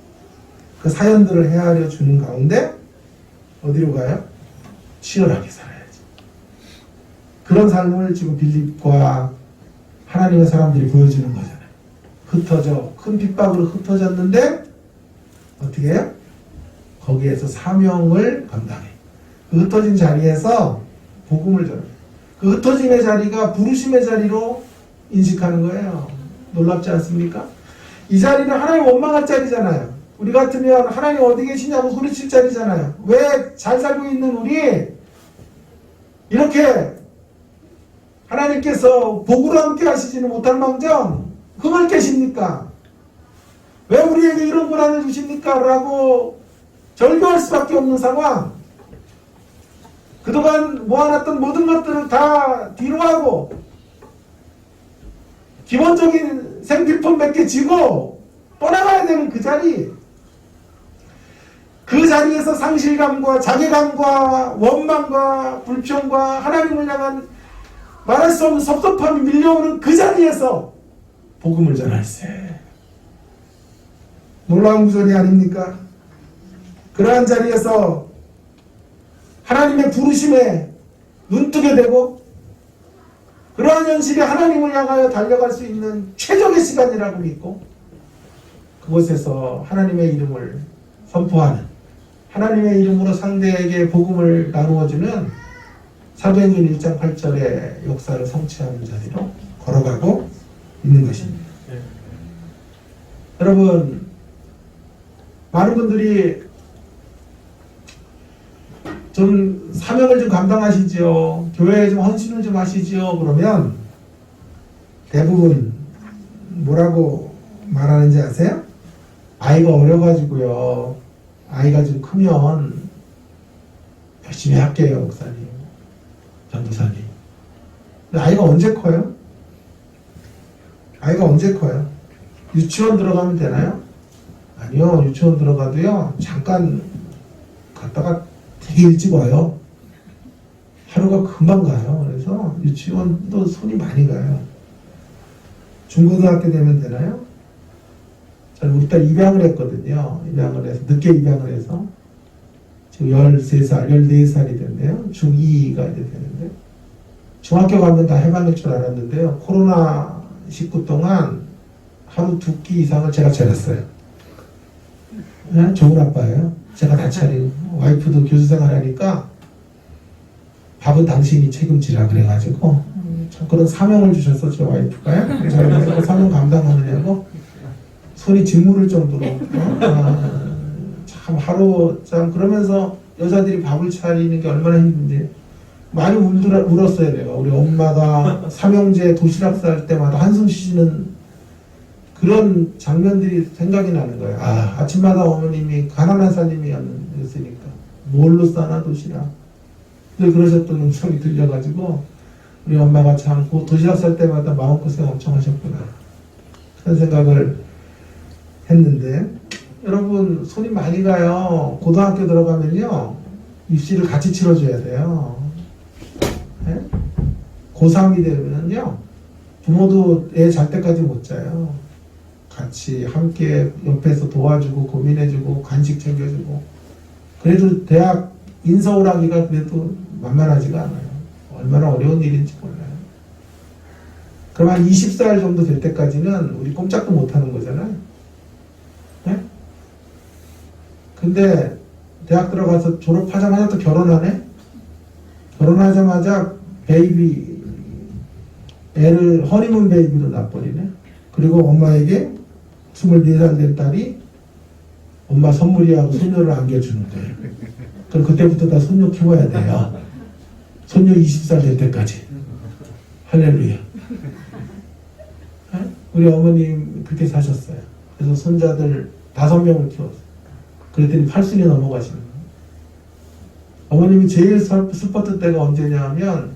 Speaker 1: 그 사연들을 헤아려 주는 가운데 어디로 가요? 치열하게 살아야지. 그런 삶을 지금 빌립과 하나님의 사람들이 보여주는 거잖아요. 흩어져 큰 핍박으로 흩어졌는데 어떻게 해요? 거기에서 사명을 감당해. 그 흩어진 자리에서 복음을 전해. 그 흩어짐의 자리가 부르심의 자리로 인식하는 거예요. 놀랍지 않습니까? 이 자리는 하나님 원망할 자리잖아요. 우리 같으면 하나님 어디 계시냐고 소리칠 자리잖아요. 왜 잘 살고 있는 우리 이렇게 하나님께서 복으로 함께 하시지는 못할 망정 흠을 깨십니까? 왜 우리에게 이런 고난을 주십니까? 라고 절규할 수밖에 없는 상황. 그동안 모아놨던 모든 것들을 다 뒤로 하고 기본적인 생필품 몇 개 쥐고 떠나가야 되는 그 자리. 그 자리에서 상실감과 자괴감과 원망과 불평과 하나님을 향한 말할 수 없는 섭섭함이 밀려오는 그 자리에서 복음을 전할세. 놀라운 구절이 아닙니까? 그러한 자리에서 하나님의 부르심에 눈뜨게 되고 그러한 현실이 하나님을 향하여 달려갈 수 있는 최적의 시간이라고 믿고 그곳에서 하나님의 이름을 선포하는 하나님의 이름으로 상대에게 복음을 나누어주는 사도행전 1장 8절의 역사를 성취하는 자리로 걸어가고 있는 것입니다. 여러분, 많은 분들이 좀 사명을 좀 감당하시죠. 교회에 좀 헌신을 좀 하시죠. 그러면 대부분 뭐라고 말하는지 아세요? 아이가 어려가지고요. 아이가 좀 크면 열심히 할게요, 목사님, 전도사님. 근데 아이가 언제 커요? 아이가 언제 커요? 유치원 들어가면 되나요? 아니요, 유치원 들어가도요, 잠깐 갔다가 되게 일찍 와요. 하루가 금방 가요. 그래서 유치원도 손이 많이 가요. 중고등학교 되면 되나요? 우리 딸 입양을 했거든요. 입양을 해서, 늦게 입양을 해서. 지금 13살, 14살이 됐네요. 중2가 이제 되는데. 중학교 가면 다 해방일 줄 알았는데요. 코로나19 동안 하루 2끼 이상을 제가 차렸어요. 네? 좋은 아빠예요. 제가 다 차리고. 와이프도 교수 생활하니까 밥은 당신이 책임지라 그래가지고 그런 사명을 주셨어, 저 와이프가요. 그래서 그 사명 감당하느냐고 손이 짓무를 정도로 참 하루 참 그러면서 여자들이 밥을 차리는 게 얼마나 힘든지 많이 울었어요. 내가 우리 엄마가 삼형제 도시락 쌀 때마다 한숨 쉬시는 그런 장면들이 생각이 나는 거예요. 아, 아침마다 어머님이 가난한 살림이었으니까 뭘로 싸나 도시락 늘 그러셨던 음성이 들려가지고 우리 엄마가 참 그 도시락 쌀 때마다 마음고생 엄청 하셨구나 그런 생각을 했는데 여러분 손이 많이 가요. 고등학교 들어가면요 입시를 같이 치러줘야 돼요. 네? 고3이 되면요 부모도 애 잘 때까지 못 자요. 같이 함께 옆에서 도와주고 고민해주고 간식 챙겨주고 그래도 대학 인서울하기가 그래도 만만하지가 않아요. 얼마나 어려운 일인지 몰라요. 그럼 한 20살 정도 될 때까지는 우리 꼼짝도 못하는 거잖아요. 네? 근데 대학 들어가서 졸업하자마자 또 결혼하네? 결혼하자마자 베이비 애를 허니문 베이비로 낳아버리네. 그리고 엄마에게 24살 된 딸이 엄마 선물이하고 손녀를 안겨주는 거예요. 그럼 그때부터 다 손녀 키워야 돼요. 손녀 20살 될 때까지. 할렐루야. 우리 어머님 그렇게 사셨어요. 그래서 손자들 5명을 키웠어요. 그랬더니 80이 넘어가시는 거예요. 어머님이 제일 슬펐던 때가 언제냐 하면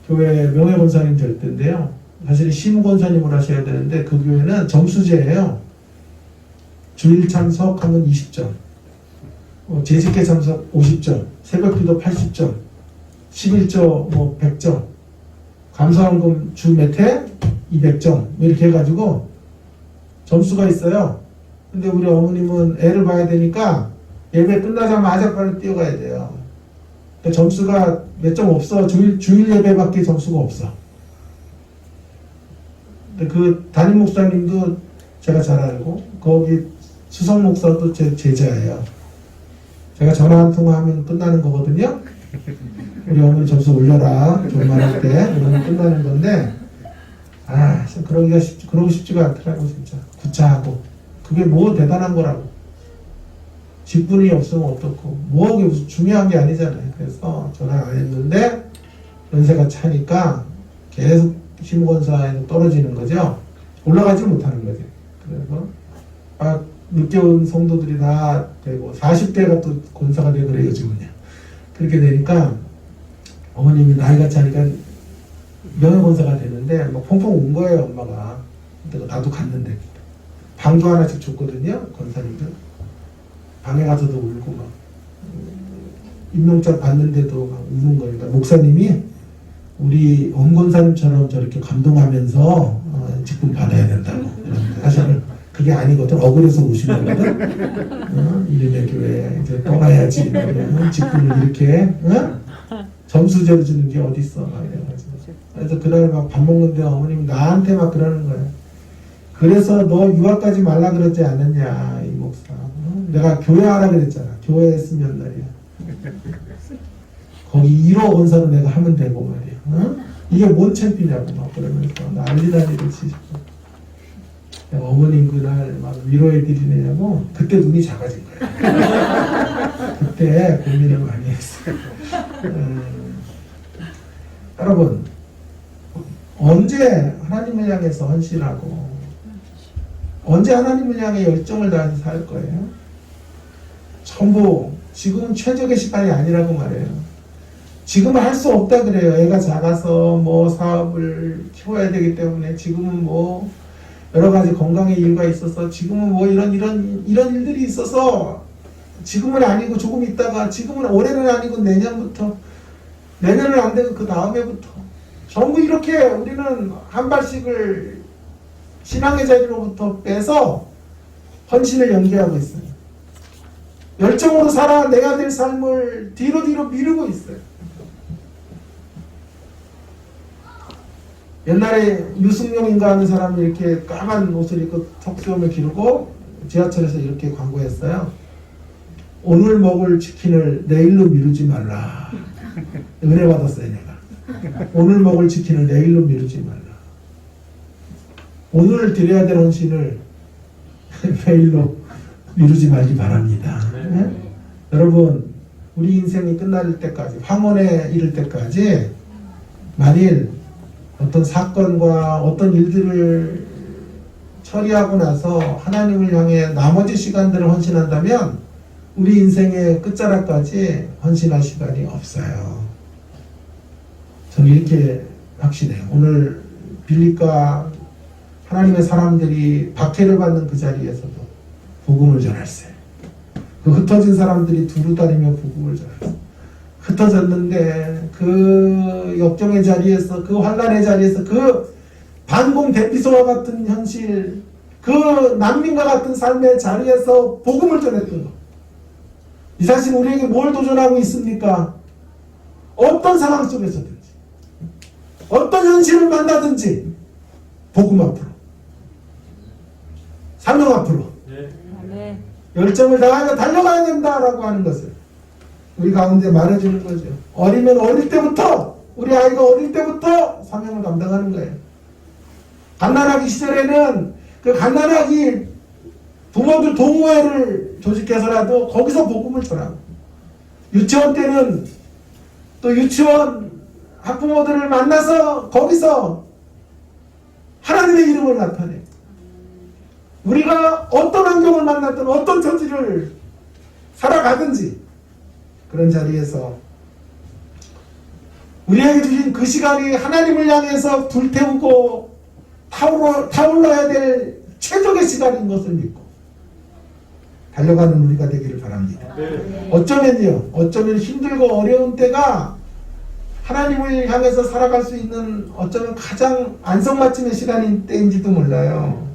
Speaker 1: 교회 명예권사님 될 때인데요. 사실 시무권사님을 하셔야 되는데 그 교회는 점수제예요. 주일 참석하면 20점, 재직회 참석 50점, 새벽기도 80점, 11조 100점, 감사원금 주 몇 회 200점 이렇게 해가지고 점수가 있어요. 근데 우리 어머님은 애를 봐야 되니까 예배 끝나자마자 빨리 뛰어가야 돼요. 그러니까 점수가 몇 점 없어. 주일 예배밖에 점수가 없어. 근데 그 담임 목사님도 제가 잘 알고 거기 수석 목사도 제 제자예요. 제가 전화 한 통화하면 끝나는 거거든요. 우리 어머니 점수 올려라. 졸만할 때 그러면 끝나는 건데 그러고 싶지가 않더라고 진짜. 구차하고 그게 뭐 대단한 거라고. 직분이 없으면 어떻고 뭐하게 무슨 중요한 게 아니잖아요. 그래서 전화 안 했는데 연세가 차니까 계속 시무권사에서 떨어지는 거죠. 올라가지 못하는 거죠. 그래서 늦게 온 성도들이 다 되고 40대가 또 권사가 되고 그래요 요즘은요. 그렇게 되니까 어머님이 나이가 차니까 명예권사가 되는데 막 펑펑 운 거예요 엄마가. 나도 갔는데 방도 하나씩 줬거든요 권사님들. 방에 가서도 울고 막 임명장 받는데도 막 우는 거니까 목사님이 우리 엄 권사님처럼 저렇게 감동하면서 직분 받아야 된다고. 사실은 그게 아니거든. 억울해서 오신 거거든. 이름의 교회 이제 떠나야지. 직분을 이렇게 점수제로 주는 게 어딨어. 막 이래가지고. 그래서 그날 막 밥 먹는데 어머님이 나한테 막 그러는 거예요. 그래서 너 유학가지 말라 그러지 않았냐 이 목사. 내가 교회 하라 그랬잖아. 교회 했으면 말이야. 거기 1호 원사로 내가 하면 되고 말이야. 이게 뭔 챔피냐고 막 그러면서 난리난리를 치시고. 내가 어머님 그날 막 위로해드리느냐고 그때 눈이 작아진 거야. 그때 고민을 많이 했어요. 여러분 언제 하나님을 향해서 헌신하고 언제 하나님을 향해 열정을 다해서 살 거예요? 전부 지금은 최적의 시간이 아니라고 말해요. 지금은 할 수 없다 그래요. 애가 작아서 뭐 사업을 키워야 되기 때문에 지금은 뭐 여러 가지 건강의 이유가 있어서 지금은 뭐 이런 일들이 있어서 지금은 아니고 조금 있다가 지금은 올해는 아니고 내년은 안 되고 그 다음에부터 전부 이렇게 우리는 한 발씩을 신앙의 자리로부터 빼서 헌신을 연기하고 있어요. 열정으로 살아 내야 될 삶을 뒤로 미루고 있어요. 옛날에 유승용인가 하는 사람이 이렇게 까만 옷을 입고 턱수염을 기르고 지하철에서 이렇게 광고했어요. 오늘 먹을 치킨을 내일로 미루지 말라. 은혜 받았어요, 내가. 오늘 먹을 치킨을 내일로 미루지 말라. 오늘 드려야 될 헌신을 내일로 미루지 말기 바랍니다. 네? 여러분, 우리 인생이 끝날 때까지, 황혼에 이를 때까지 만일 어떤 사건과 어떤 일들을 처리하고 나서 하나님을 향해 나머지 시간들을 헌신한다면 우리 인생의 끝자락까지 헌신할 시간이 없어요. 저는 이렇게 확신해요. 오늘 빌립과 하나님의 사람들이 박해를 받는 그 자리에서도 복음을 전했어요. 그 흩어진 사람들이 두루다니며 복음을 전했어요. 흩어졌는데 그 역경의 자리에서, 그 환난의 자리에서, 그 반공 대피소와 같은 현실, 그 난민과 같은 삶의 자리에서 복음을 전했던 것. 이 사실 우리에게 뭘 도전하고 있습니까? 어떤 상황 속에서든지, 어떤 현실을 만나든지 복음 앞으로, 사명 앞으로
Speaker 2: 네.
Speaker 1: 열정을 다하여 달려가야 된다라고 하는 것을 우리 가운데 말해주는 거죠. 어리면 어릴 때부터, 우리 아이가 어릴 때부터 사명을 감당하는 거예요. 갓난아기 시절에는 그 갓난아기 부모들 동호회를 조직해서라도 거기서 복음을 전하고, 유치원 때는 또 유치원 학부모들을 만나서 거기서 하나님의 이름을 나타내. 우리가 어떤 환경을 만났든 어떤 처지를 살아가든지 그런 자리에서 우리에게 주신 그 시간이 하나님을 향해서 불태우고 타올라야 될 최적의 시간인 것을 믿고 달려가는 우리가 되기를 바랍니다. 어쩌면 힘들고 어려운 때가 하나님을 향해서 살아갈 수 있는 어쩌면 가장 안성맞춤의 시간인 때인지도 몰라요.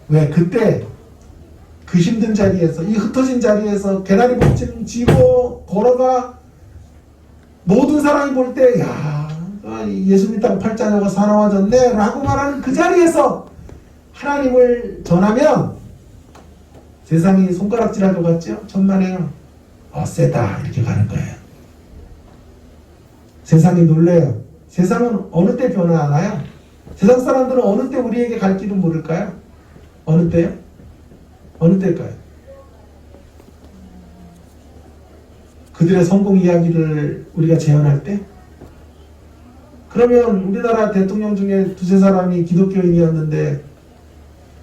Speaker 1: 왜? 그때 그 힘든 자리에서, 이 흩어진 자리에서 개나리 복층 지고 걸어가 모든 사람이 볼 때, 야, 예수 믿다가 팔자녀가 사나워졌네 라고 말하는 그 자리에서 하나님을 전하면 세상이 손가락질할 것 같죠? 천만에요. 세다 이렇게 가는 거예요. 세상이 놀래요. 세상은 어느 때 변화하나요? 세상 사람들은 어느 때 우리에게 갈 길은 모를까요? 어느 때요? 어느 때일까요? 그들의 성공 이야기를 우리가 재현할 때? 그러면 우리나라 대통령 중에 두세 사람이 기독교인이었는데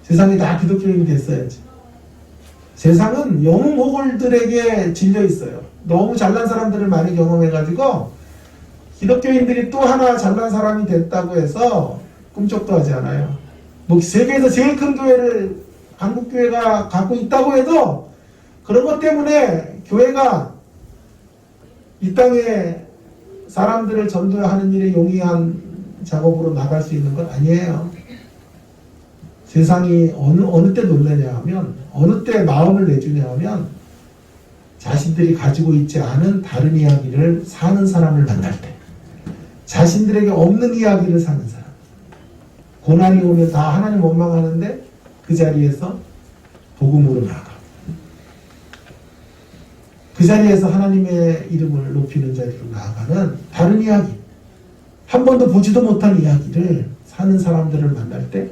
Speaker 1: 세상이 다 기독교인이 됐어야지. 세상은 영웅호걸들에게 질려 있어요. 너무 잘난 사람들을 많이 경험해가지고 기독교인들이 또 하나 잘난 사람이 됐다고 해서 꿈쩍도 하지 않아요. 뭐 세계에서 제일 큰 교회를 한국교회가 갖고 있다고 해도 그런 것 때문에 교회가 이 땅에 사람들을 전도하는 일에 용이한 작업으로 나갈 수 있는 건 아니에요. 세상이 어느 때 놀라냐 하면, 어느 때 마음을 내주냐 하면 자신들이 가지고 있지 않은 다른 이야기를 사는 사람을 만날 때, 자신들에게 없는 이야기를 사는 사람, 고난이 오면 다 하나님 원망하는데 그 자리에서 복음으로 나아가, 그 자리에서 하나님의 이름을 높이는 자리로 나아가는 다른 이야기, 한 번도 보지도 못한 이야기를 사는 사람들을 만날 때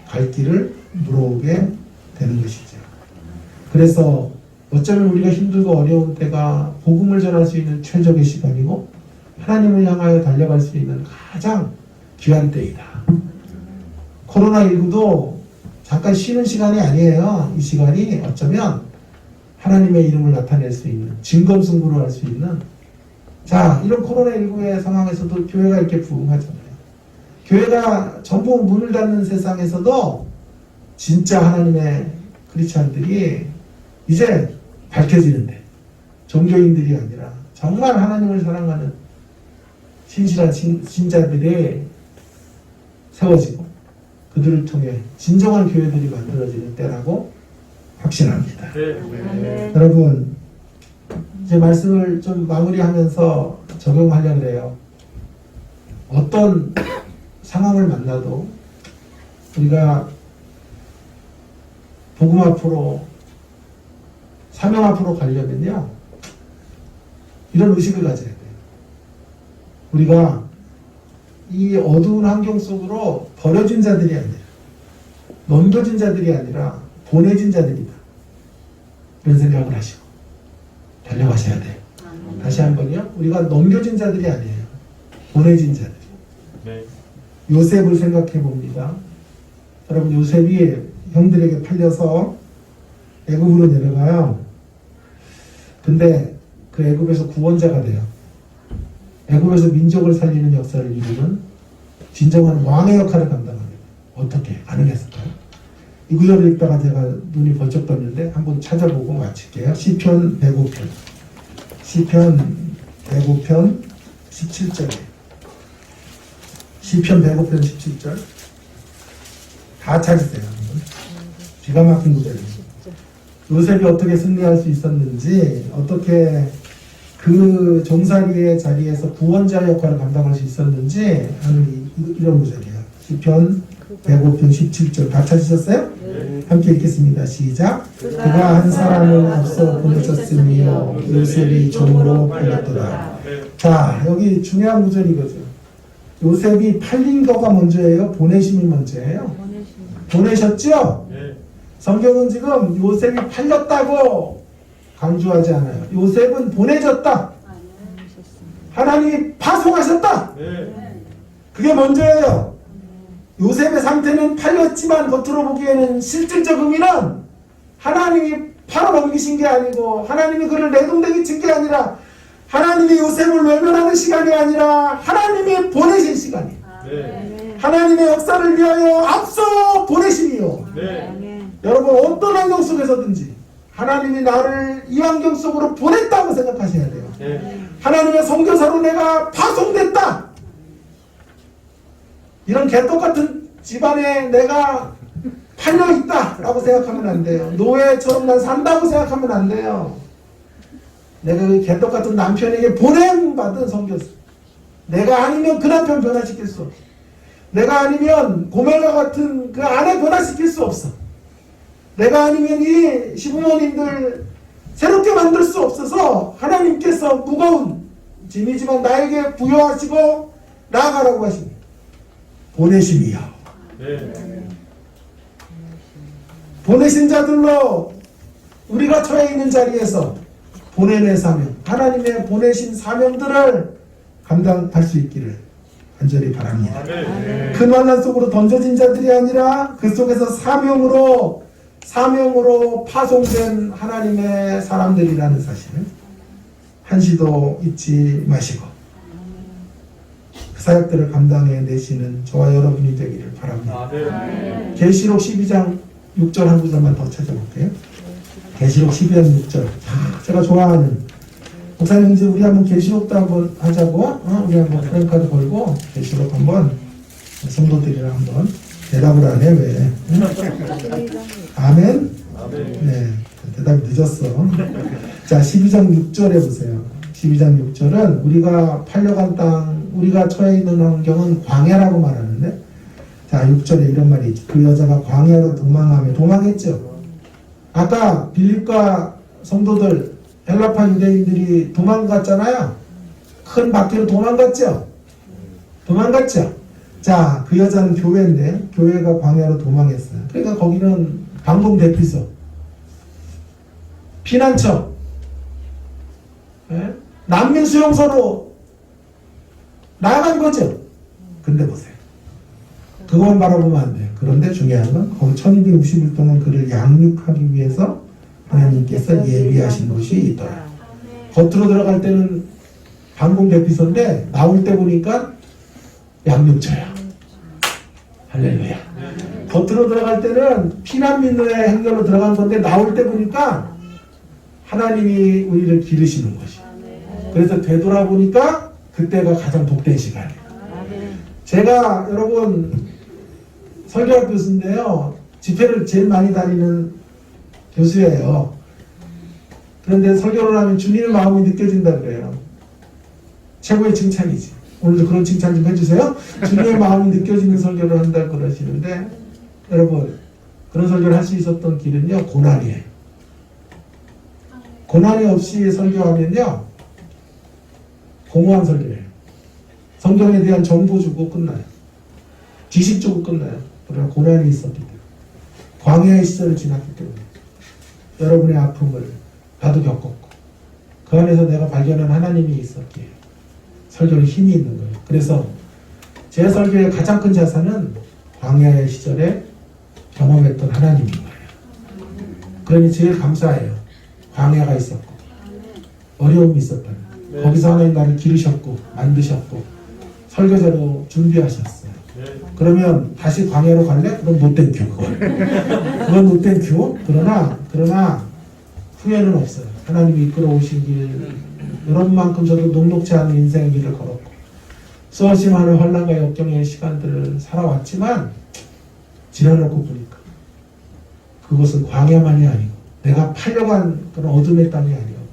Speaker 1: 갈 길을 물어오게 되는 것이죠. 그래서 어쩌면 우리가 힘들고 어려운 때가 복음을 전할 수 있는 최적의 시간이고 하나님을 향하여 달려갈 수 있는 가장 귀한 때이다. 코로나19도 잠깐 쉬는 시간이 아니에요. 이 시간이 어쩌면 하나님의 이름을 나타낼 수 있는, 진검승부를 할 수 있는, 자, 이런 코로나19의 상황에서도 교회가 이렇게 부흥하잖아요. 교회가 전부 문을 닫는 세상에서도 진짜 하나님의 크리스찬들이 이제 밝혀지는데, 종교인들이 아니라 정말 하나님을 사랑하는 신실한 신자들이 세워지고 그들을 통해 진정한 교회들이 만들어지는 때라고 확신합니다.
Speaker 2: 네.
Speaker 1: 여러분, 이제 말씀을 좀 마무리하면서 적용하려고 해요. 어떤 상황을 만나도 우리가 복음 앞으로, 사명 앞으로 가려면요, 이런 의식을 가져야 돼요. 우리가 이 어두운 환경 속으로 버려진 자들이 아니라, 넘겨진 자들이 아니라 보내진 자들이다. 이런 생각을 하시고 달려가셔야 돼요. 다시 한번요. 우리가 넘겨진 자들이 아니에요. 보내진 자들.
Speaker 2: 네.
Speaker 1: 요셉을 생각해 봅니다. 여러분, 요셉이 형들에게 팔려서 애굽으로 내려가요. 근데 그 애굽에서 구원자가 돼요. 애굽에서 민족을 살리는 역사를 이루는 진정한 왕의 역할을 감당합니다. 어떻게 가능했을까요? 이 구절을 읽다가 제가 눈이 번쩍 떴는데 한번 찾아보고 마칠게요. 시편 105편. 시편 105편 17절에 시편 105편 17절 다 찾으세요. 기가 막힌 구절입니다. 요셉이 어떻게 승리할 수 있었는지, 어떻게 그 종살이의 자리에서 구원자 역할을 감당할 수 있었는지 하는 이런 구절이에요. 시편 105편 17절 다 찾으셨어요?
Speaker 2: 네.
Speaker 1: 함께 읽겠습니다. 시작. 그가 한 사람을 앞서 보내셨으며 요셉이 종으로 팔렸도다. 자, 여기 중요한 구절이거든요. 요셉이 팔린 거가 먼저예요? 보내심이 먼저예요? 보내셨죠?
Speaker 2: 네.
Speaker 1: 성경은 지금 요셉이 팔렸다고 강조하지 않아요. 요셉은 보내졌다. 하나님이 파송하셨다.
Speaker 2: 네.
Speaker 1: 그게 먼저예요. 요셉의 상태는 팔렸지만 겉으로 보기에는 실질적 의미는 하나님이 팔아 넘기신 게 아니고, 하나님이 그를 내동댕이 친 게 아니라, 하나님이 요셉을 외면하는 시간이 아니라 하나님이 보내신 시간이에요.
Speaker 2: 네.
Speaker 1: 하나님의 역사를 위하여 앞서 보내심이요.
Speaker 2: 네.
Speaker 1: 여러분, 어떤 환경 속에서든지 하나님이 나를 이 환경 속으로 보냈다고 생각하셔야 돼요.
Speaker 2: 네.
Speaker 1: 하나님의 선교사로 내가 파송됐다. 이런 개떡같은 집안에 내가 팔려있다 라고 생각하면 안 돼요. 노예처럼 난 산다고 생각하면 안 돼요. 내가 그 개떡같은 남편에게 보냄받은 선교사. 내가 아니면 그 남편 변화시킬 수 없어. 내가 아니면 고멜과 같은 그 아내 변화시킬 수 없어. 내가 아니면 이 시부모님들 새롭게 만들 수 없어서 하나님께서 무거운 짐이지만 나에게 부여하시고 나아가라고 하십니다. 보내심이요.
Speaker 2: 네.
Speaker 1: 보내신 자들로 우리가 처해 있는 자리에서 보내는 사명, 하나님의 보내신 사명들을 감당할 수 있기를 간절히 바랍니다.
Speaker 2: 네.
Speaker 1: 큰 환난 속으로 던져진 자들이 아니라 그 속에서 사명으로 파송된 하나님의 사람들이라는 사실을 한시도 잊지 마시고 그 사역들을 감당해 내시는 저와 여러분이 되기를 바랍니다.
Speaker 2: 네.
Speaker 1: 계시록 12장 6절 한 구절만 더 찾아볼게요. 계시록 12장 6절. 제가 좋아하는, 목사님 이제 우리 한번 계시록도 한번 하자고, 우리 한번 프랭카드 걸고 계시록 한번 성도들이랑 한번 대답을 안 해 왜? 아멘? 네, 대답이 늦었어. 자, 12장 6절에 보세요. 12장 6절은 우리가 팔려간 땅, 우리가 처해 있는 환경은 광야라고 말하는데, 자, 6절에 이런 말이 있죠. 그 여자가 광야로 도망했죠. 아까 빌립과 성도들, 헬라파 유대인들이 도망갔잖아요. 큰 밖으로 도망갔죠. 자, 그 여자는 교회인데 교회가 광야로 도망했어요. 그러니까 거기는 방공 대피소, 피난처, 난민 수용소로 나아간 거죠. 근데 보세요. 그것만 바라보면 안 돼요. 그런데 중요한 건 거기 1260일 동안 그를 양육하기 위해서 하나님께서 예비하신 것이 있더라. 겉으로 들어갈 때는 방공 대피소인데 나올 때 보니까 양육처야. 할렐루야. 겉으로 들어갈 때는 피난민의 행렬로 들어간 건데 나올 때 보니까 하나님이 우리를 기르시는 것이. 그래서 되돌아보니까 그때가 가장 복된 시간이에요. 제가 여러분 설교학 교수인데요. 집회를 제일 많이 다니는 교수예요. 그런데 설교를 하면 주님의 마음이 느껴진다 그래요. 최고의 칭찬이지. 오늘도 그런 칭찬 좀 해주세요. 주님의 마음이 느껴지는 설교를 한다 그러시는데, 여러분 그런 설교를 할 수 있었던 길은요, 고난이에요. 고난이 없이 설교하면요, 공허한 설교예요. 성경에 대한 정보 주고 끝나요. 지식 주고 끝나요. 그러나 고난이 있었기 때문에, 광야의 시절을 지났기 때문에, 여러분의 아픔을 나도 겪었고, 그 안에서 내가 발견한 하나님이 있었기에 설교는 힘이 있는 거예요. 그래서 제 설교의 가장 큰 자산은 광야의 시절에 경험했던 하나님인 거예요. 그러니 제일 감사해요. 광야가 있었고 어려움이 있었다는,
Speaker 2: 네.
Speaker 1: 거기서 하나님 나를 기르셨고 만드셨고 설교자로 준비하셨어요.
Speaker 2: 네.
Speaker 1: 그러면 다시 광야로 갈래? 그럼 노땡큐. 그건 노땡큐. 그러나 후회는 없어요. 하나님이 이끌어오신 길, 여러분만큼 저도 녹록지 않은 인생의 길을 걸었고 수없이 많은 환난과 역경의 시간들을 살아왔지만, 지나놓고 보니까 그것은 광야만이 아니고 내가 팔려간 그런 어둠의 땅이 아니었고,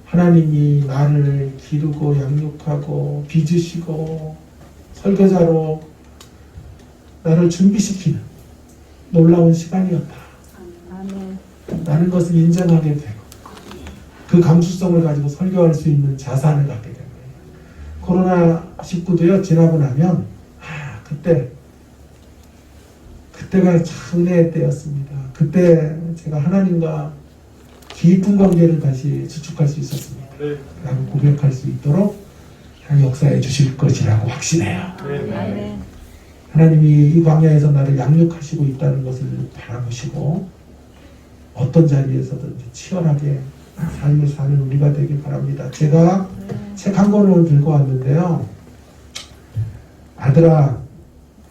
Speaker 1: 하나님이 나를 기르고 양육하고 빚으시고 설교자로 나를 준비시키는 놀라운 시간이었다 라는 것을 인정하게 되고, 그 감수성을 가지고 설교할 수 있는 자산을 갖게 된 거예요. 코로나19도요 지나고 나면 그때가 참 은혜의 때였습니다. 그때 제가 하나님과 깊은 관계를 다시 수축할 수 있었습니다.
Speaker 2: 네.
Speaker 1: 라고 고백할 수 있도록 하나님 역사해 주실 것이라고 확신해요.
Speaker 2: 네.
Speaker 1: 하나님이 이 광야에서 나를 양육하시고 있다는 것을 바라보시고 어떤 자리에서든지 치열하게 삶을 사는 우리가 되길 바랍니다. 제가 책 한 권을 들고 왔는데요. 아들아,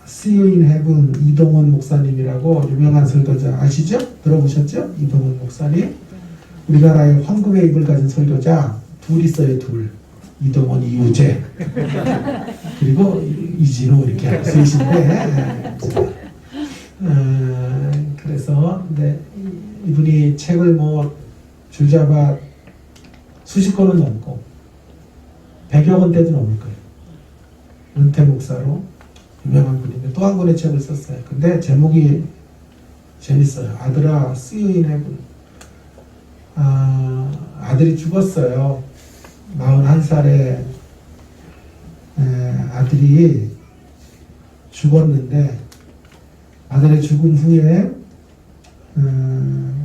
Speaker 1: See You in Heaven, 이동원 목사님이라고 유명한 설교자 아시죠? 들어보셨죠? 이동원 목사님. 우리나라의 황금의 입을 가진 설교자 둘 있어요. 둘. 이동원, 이우재 그리고 이진호 이렇게 셋인데, 그래서 이분이 책을 줄잡아 수십 권은 넘고 100여 권대도 넘을 거예요. 은퇴 목사로 유명한 분인데 또 한 권의 책을 썼어요. 근데 제목이 재밌어요. 아들아, See You in Heaven. 아들이 죽었어요. 41살에 아들이 죽었는데, 아들의 죽음 후에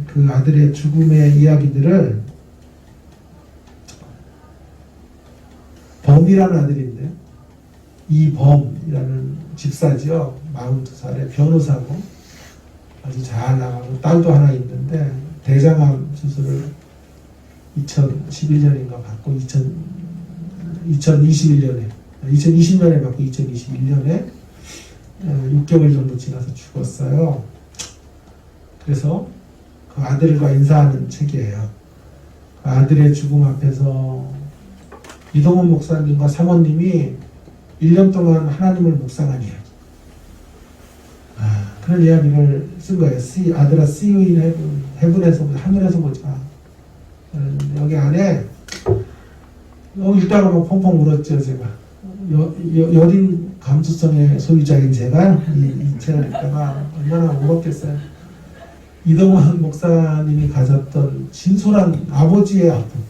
Speaker 1: 그 아들의 죽음의 이야기들을, 범이라는 아들인데, 이범이라는 집사지요. 42살에 변호사고 아주 잘 나가고 딸도 하나 있는데, 대장암 수술을 2011년인가 받고 2020년에 받고 2021년에 6개월 정도 지나서 죽었어요. 그래서 그 아들과 인사하는 책이에요. 그 아들의 죽음 앞에서 이동원 목사님과 사모님이 1년 동안 하나님을 묵상한 이야기, 그런 이야기를 쓴 거예요. 아들아, See You in Heaven. 헤븐에서 보자, 하늘에서 보자. 여기 안에 읽다가 펑펑 울었죠. 제가 여린 감수성의 소유자인 제가 이 책을 읽다가 얼마나 울었겠어요. 이동원 목사님이 가졌던 진솔한 아버지의 아픔,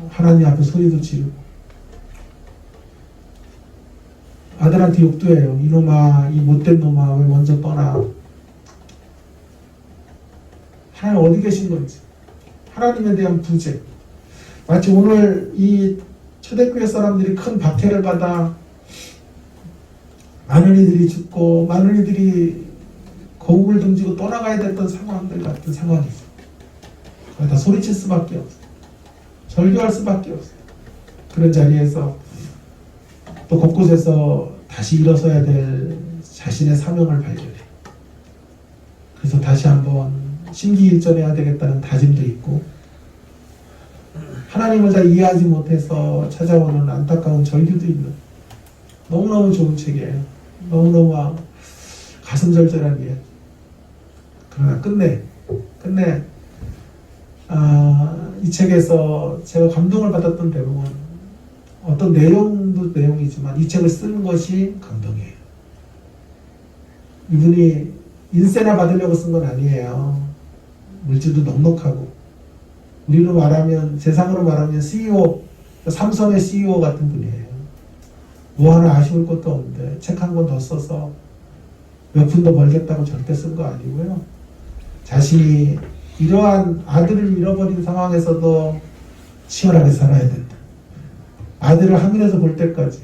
Speaker 1: 하나님 앞에 소리도 지르고 아들한테 욕도 해요. 이놈아, 이 못된 놈아, 왜 먼저 떠나. 하나님 어디 계신 건지, 하나님에 대한 부재. 마치 오늘 이 초대교회 사람들이 큰 박해를 받아 많은 이들이 죽고 많은 이들이 거국을 등지고 떠나가야 됐던 상황들 같은 상황이 있어요. 다 소리칠 수밖에 없어요. 절교할 수밖에 없어요. 그런 자리에서 또 곳곳에서 다시 일어서야 될 자신의 사명을 발견해요. 그래서 다시 한번 심기일전해야 되겠다는 다짐도 있고, 하나님을 다 이해하지 못해서 찾아오는 안타까운 절규도 있는 너무너무 좋은 책이에요. 너무너무 가슴 절절한 이야기. 그러나 끝내 근데 이 책에서 제가 감동을 받았던 대목은 어떤 내용도 내용이지만 이 책을 쓰는 것이 감동이에요. 이분이 인세나 받으려고 쓴 건 아니에요. 물질도 넉넉하고, 우리로 말하면, 세상으로 말하면 CEO, 삼성의 CEO 같은 분이에요. 뭐 하나 아쉬울 것도 없는데 책 한 권 더 써서 몇 푼 더 벌겠다고 절대 쓴 거 아니고요. 자신이 이러한 아들을 잃어버린 상황에서도 치열하게 살아야 된다. 아들을 하늘에서 볼 때까지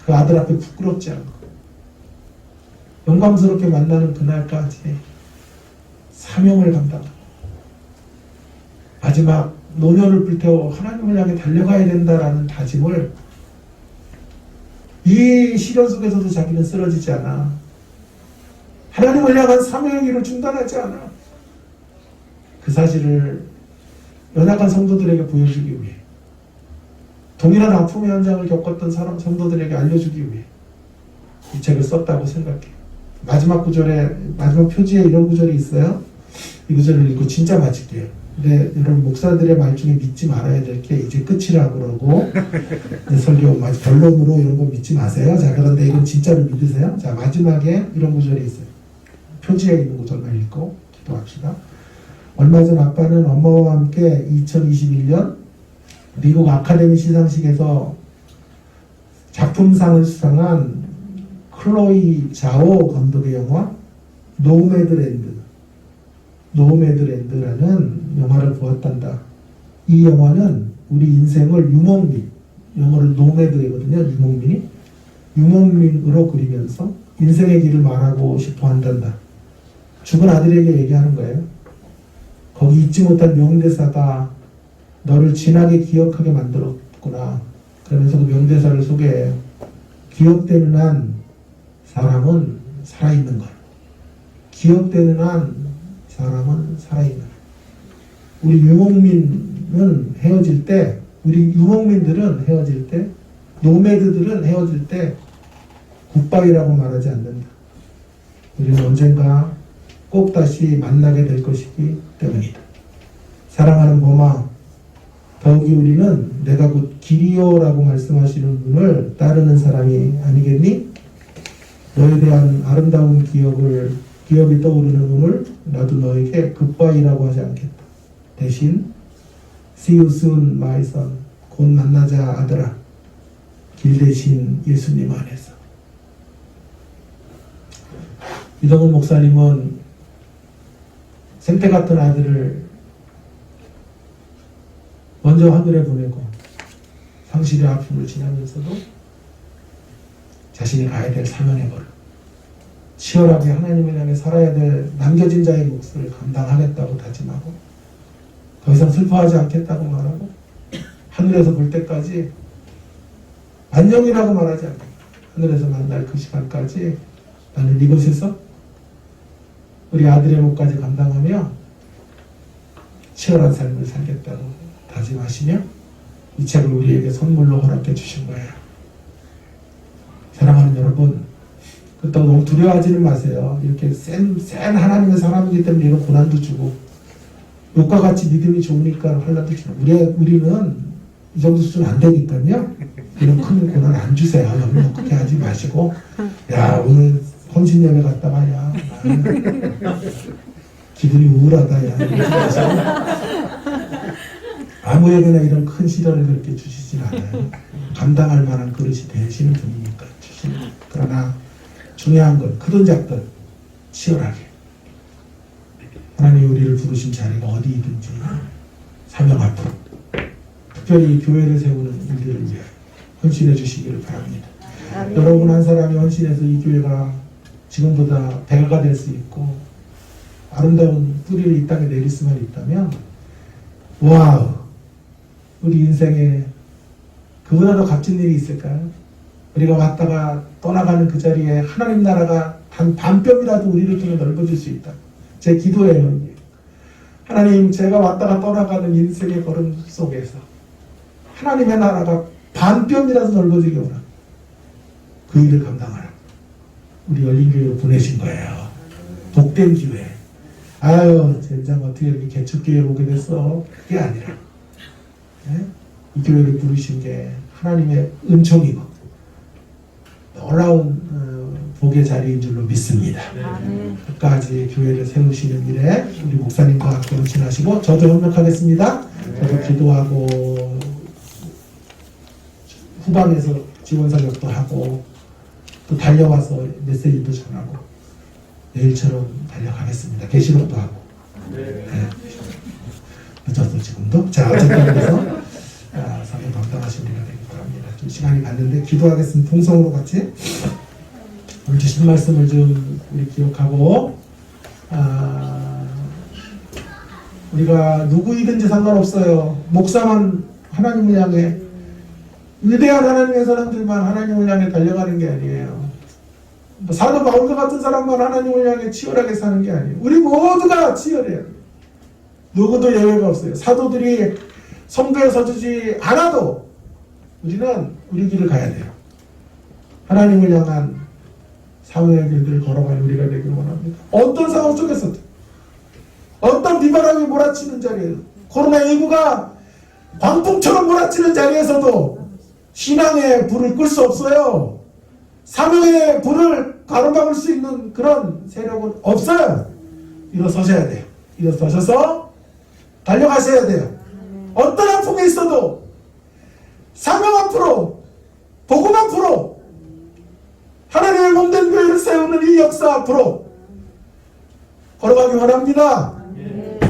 Speaker 1: 그 아들 앞에 부끄럽지 않고 영광스럽게 만나는 그날까지 사명을 감당하고 마지막 노년을 불태워 하나님을 향해 달려가야 된다라는 다짐을, 이 시련 속에서도 자기는 쓰러지지 않아. 하나님을 향한 사명의 길을 중단하지 않아. 그 사실을 연약한 성도들에게 보여주기 위해, 동일한 아픔의 현장을 겪었던 사람 성도들에게 알려주기 위해 이 책을 썼다고 생각해요. 마지막 구절에, 마지막 표지에 이런 구절이 있어요. 이 구절을 읽고 진짜 마칠게요. 근데 여러분, 목사들의 말 중에 믿지 말아야 될 게 이제 끝이라고 그러고 설교 결론으로 이런 거 믿지 마세요. 자, 그런데 이건 진짜로 믿으세요. 자, 마지막에 이런 구절이 있어요. 표지에 있는 구절만 읽고 기도합시다. 얼마 전 아빠는 엄마와 함께 2021년 미국 아카데미 시상식에서 작품상을 수상한 클로이 자오 감독의 영화 노매드랜드라는 영화를 보았단다. 이 영화는 우리 인생을 유목민, 영어로 노매드거든요. 유목민으로 그리면서 인생의 길을 말하고 싶어 한단다. 죽은 아들에게 얘기하는 거예요. 거기 잊지 못할 명대사가 너를 진하게 기억하게 만들었구나. 그러면서 그 명대사를 소개해요. 기억되는 한 사람은 살아있는 것. 기억되는 한 사람은 살아있는 것. 우리 유목민들은 헤어질 때, 노매드들은 헤어질 때 굿바이라고 말하지 않는다. 우리는 언젠가 꼭 다시 만나게 될 것이기 때문이다. 사랑하는 봄아, 더욱이 우리는 내가 곧 길이요라고 말씀하시는 분을 따르는 사람이 아니겠니? 너에 대한 아름다운 기억이 떠오르는 오늘 나도 너에게 굿바이라고 하지 않겠다. 대신 See you soon, my son. 곧 만나자 아들아. 길 대신 예수님 안에서. 이동훈 목사님은 생태 같은 아들을 먼저 하늘에 보내고 상실의 아픔을 지나면서도 자신이 가야 될 사명의 걸음, 치열하게 하나님을 향해 살아야 될 남겨진 자의 몫을 감당하겠다고 다짐하고 더 이상 슬퍼하지 않겠다고 말하고 하늘에서 볼 때까지 안녕이라고 말하지 않고 하늘에서 만날 그 시간까지 나는 이곳에서 우리 아들의 몫까지 감당하며 치열한 삶을 살겠다고 다짐하시며 이 책을 우리에게 선물로 허락해 주신 거예요. 사랑하는 여러분, 그렇다고 너무 두려워하지는 마세요. 이렇게 센 하나님의 사람이기 때문에 이런 고난도 주고 욕과 같이 믿음이 좋으니까 환난도 주고 우리는 이 정도 수준 안 되니까요. 이런 큰 고난 안 주세요. 너무 그렇게 하지 마시고 야 오늘 헌신 예배 갔다가 야 기분이 우울하다 야 이러지 마세요. 아무에게나 이런 큰 시련을 그렇게 주시진 않아요. 감당할 만한 그릇이 되시는 분이니까 주시는. 그러나 중요한 건 크든 작든 치열하게 하나님 우리를 부르신 자리가 어디이든지 사명 앞으로 특별히 교회를 세우는 일들을 위해 헌신해 주시기를 바랍니다. 여러분 한 사람이 헌신해서 이 교회가 지금보다 배가 될 수 있고 아름다운 뿌리를 이 땅에 내릴 수만 있다면 와우, 우리 인생에 그보다 더 값진 일이 있을까요? 우리가 왔다가 떠나가는 그 자리에 하나님 나라가 단 반뼘이라도 우리를 통해 넓어질 수 있다. 제 기도예요. 하나님, 제가 왔다가 떠나가는 인생의 걸음 속에서 하나님의 나라가 반뼘이라도 넓어지게 오라. 그 일을 감당하라. 우리 열린교회로 보내신 거예요. 복된 기회. 아유 젠장 어떻게 이렇게 개척교회를 오게 됐어. 그게 아니라 네? 이 교회를 부르신 게 하나님의 은총이고 놀라운 복의 자리인 줄로 믿습니다.
Speaker 2: 네.
Speaker 1: 끝까지 교회를 세우시는 일에 우리 목사님과 함께 헌신하시고 저도 협력하겠습니다. 저도 기도하고 후방에서 지원 사역도 하고 또 달려와서 메시지도 전하고 내일처럼 달려가겠습니다. 계시록도 하고
Speaker 2: 네.
Speaker 1: 늦었어 지금도. 자 어쨌든 그래서 사명 감당하신 우리가 되길 바랍니다. 좀 시간이 갔는데 기도하겠습니다. 통성으로 같이 오늘 주신 말씀을 좀 우리 기억하고 우리가 누구이든지 상관없어요. 목사만 하나님을 향해 위대한 하나님의 사람들만 하나님을 향해 달려가는 게 아니에요. 사도 바울과 같은 사람만 하나님을 향해 치열하게 사는 게 아니에요. 우리 모두가 치열해요. 누구도 예외가 없어요. 사도들이 성도에 서주지 않아도 우리는 우리 길을 가야 돼요. 하나님을 향한 사회의 길을 걸어가는 우리가 되기를 원합니다. 어떤 상황 속에서도 어떤 비바람이 몰아치는 자리에서 코로나19가 광풍처럼 몰아치는 자리에서도 신앙의 불을 끌 수 없어요. 사명의 불을 가로막을 수 있는 그런 세력은 없어요. 일어서셔야 돼요. 일어서셔서 달려가셔야 돼요. 어떤 아픔이 있어도 사명 앞으로 복음 앞으로 하나님의 몸된 교회를 세우는 이 역사 앞으로 걸어가기 원합니다.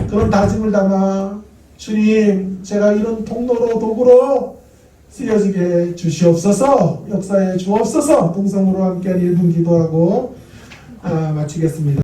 Speaker 1: 그런 다짐을 담아 주님 제가 이런 통로로 도구로 쓰여지게 주시옵소서. 역사에 주옵소서. 동성으로 함께한 1분 기도하고 마치겠습니다.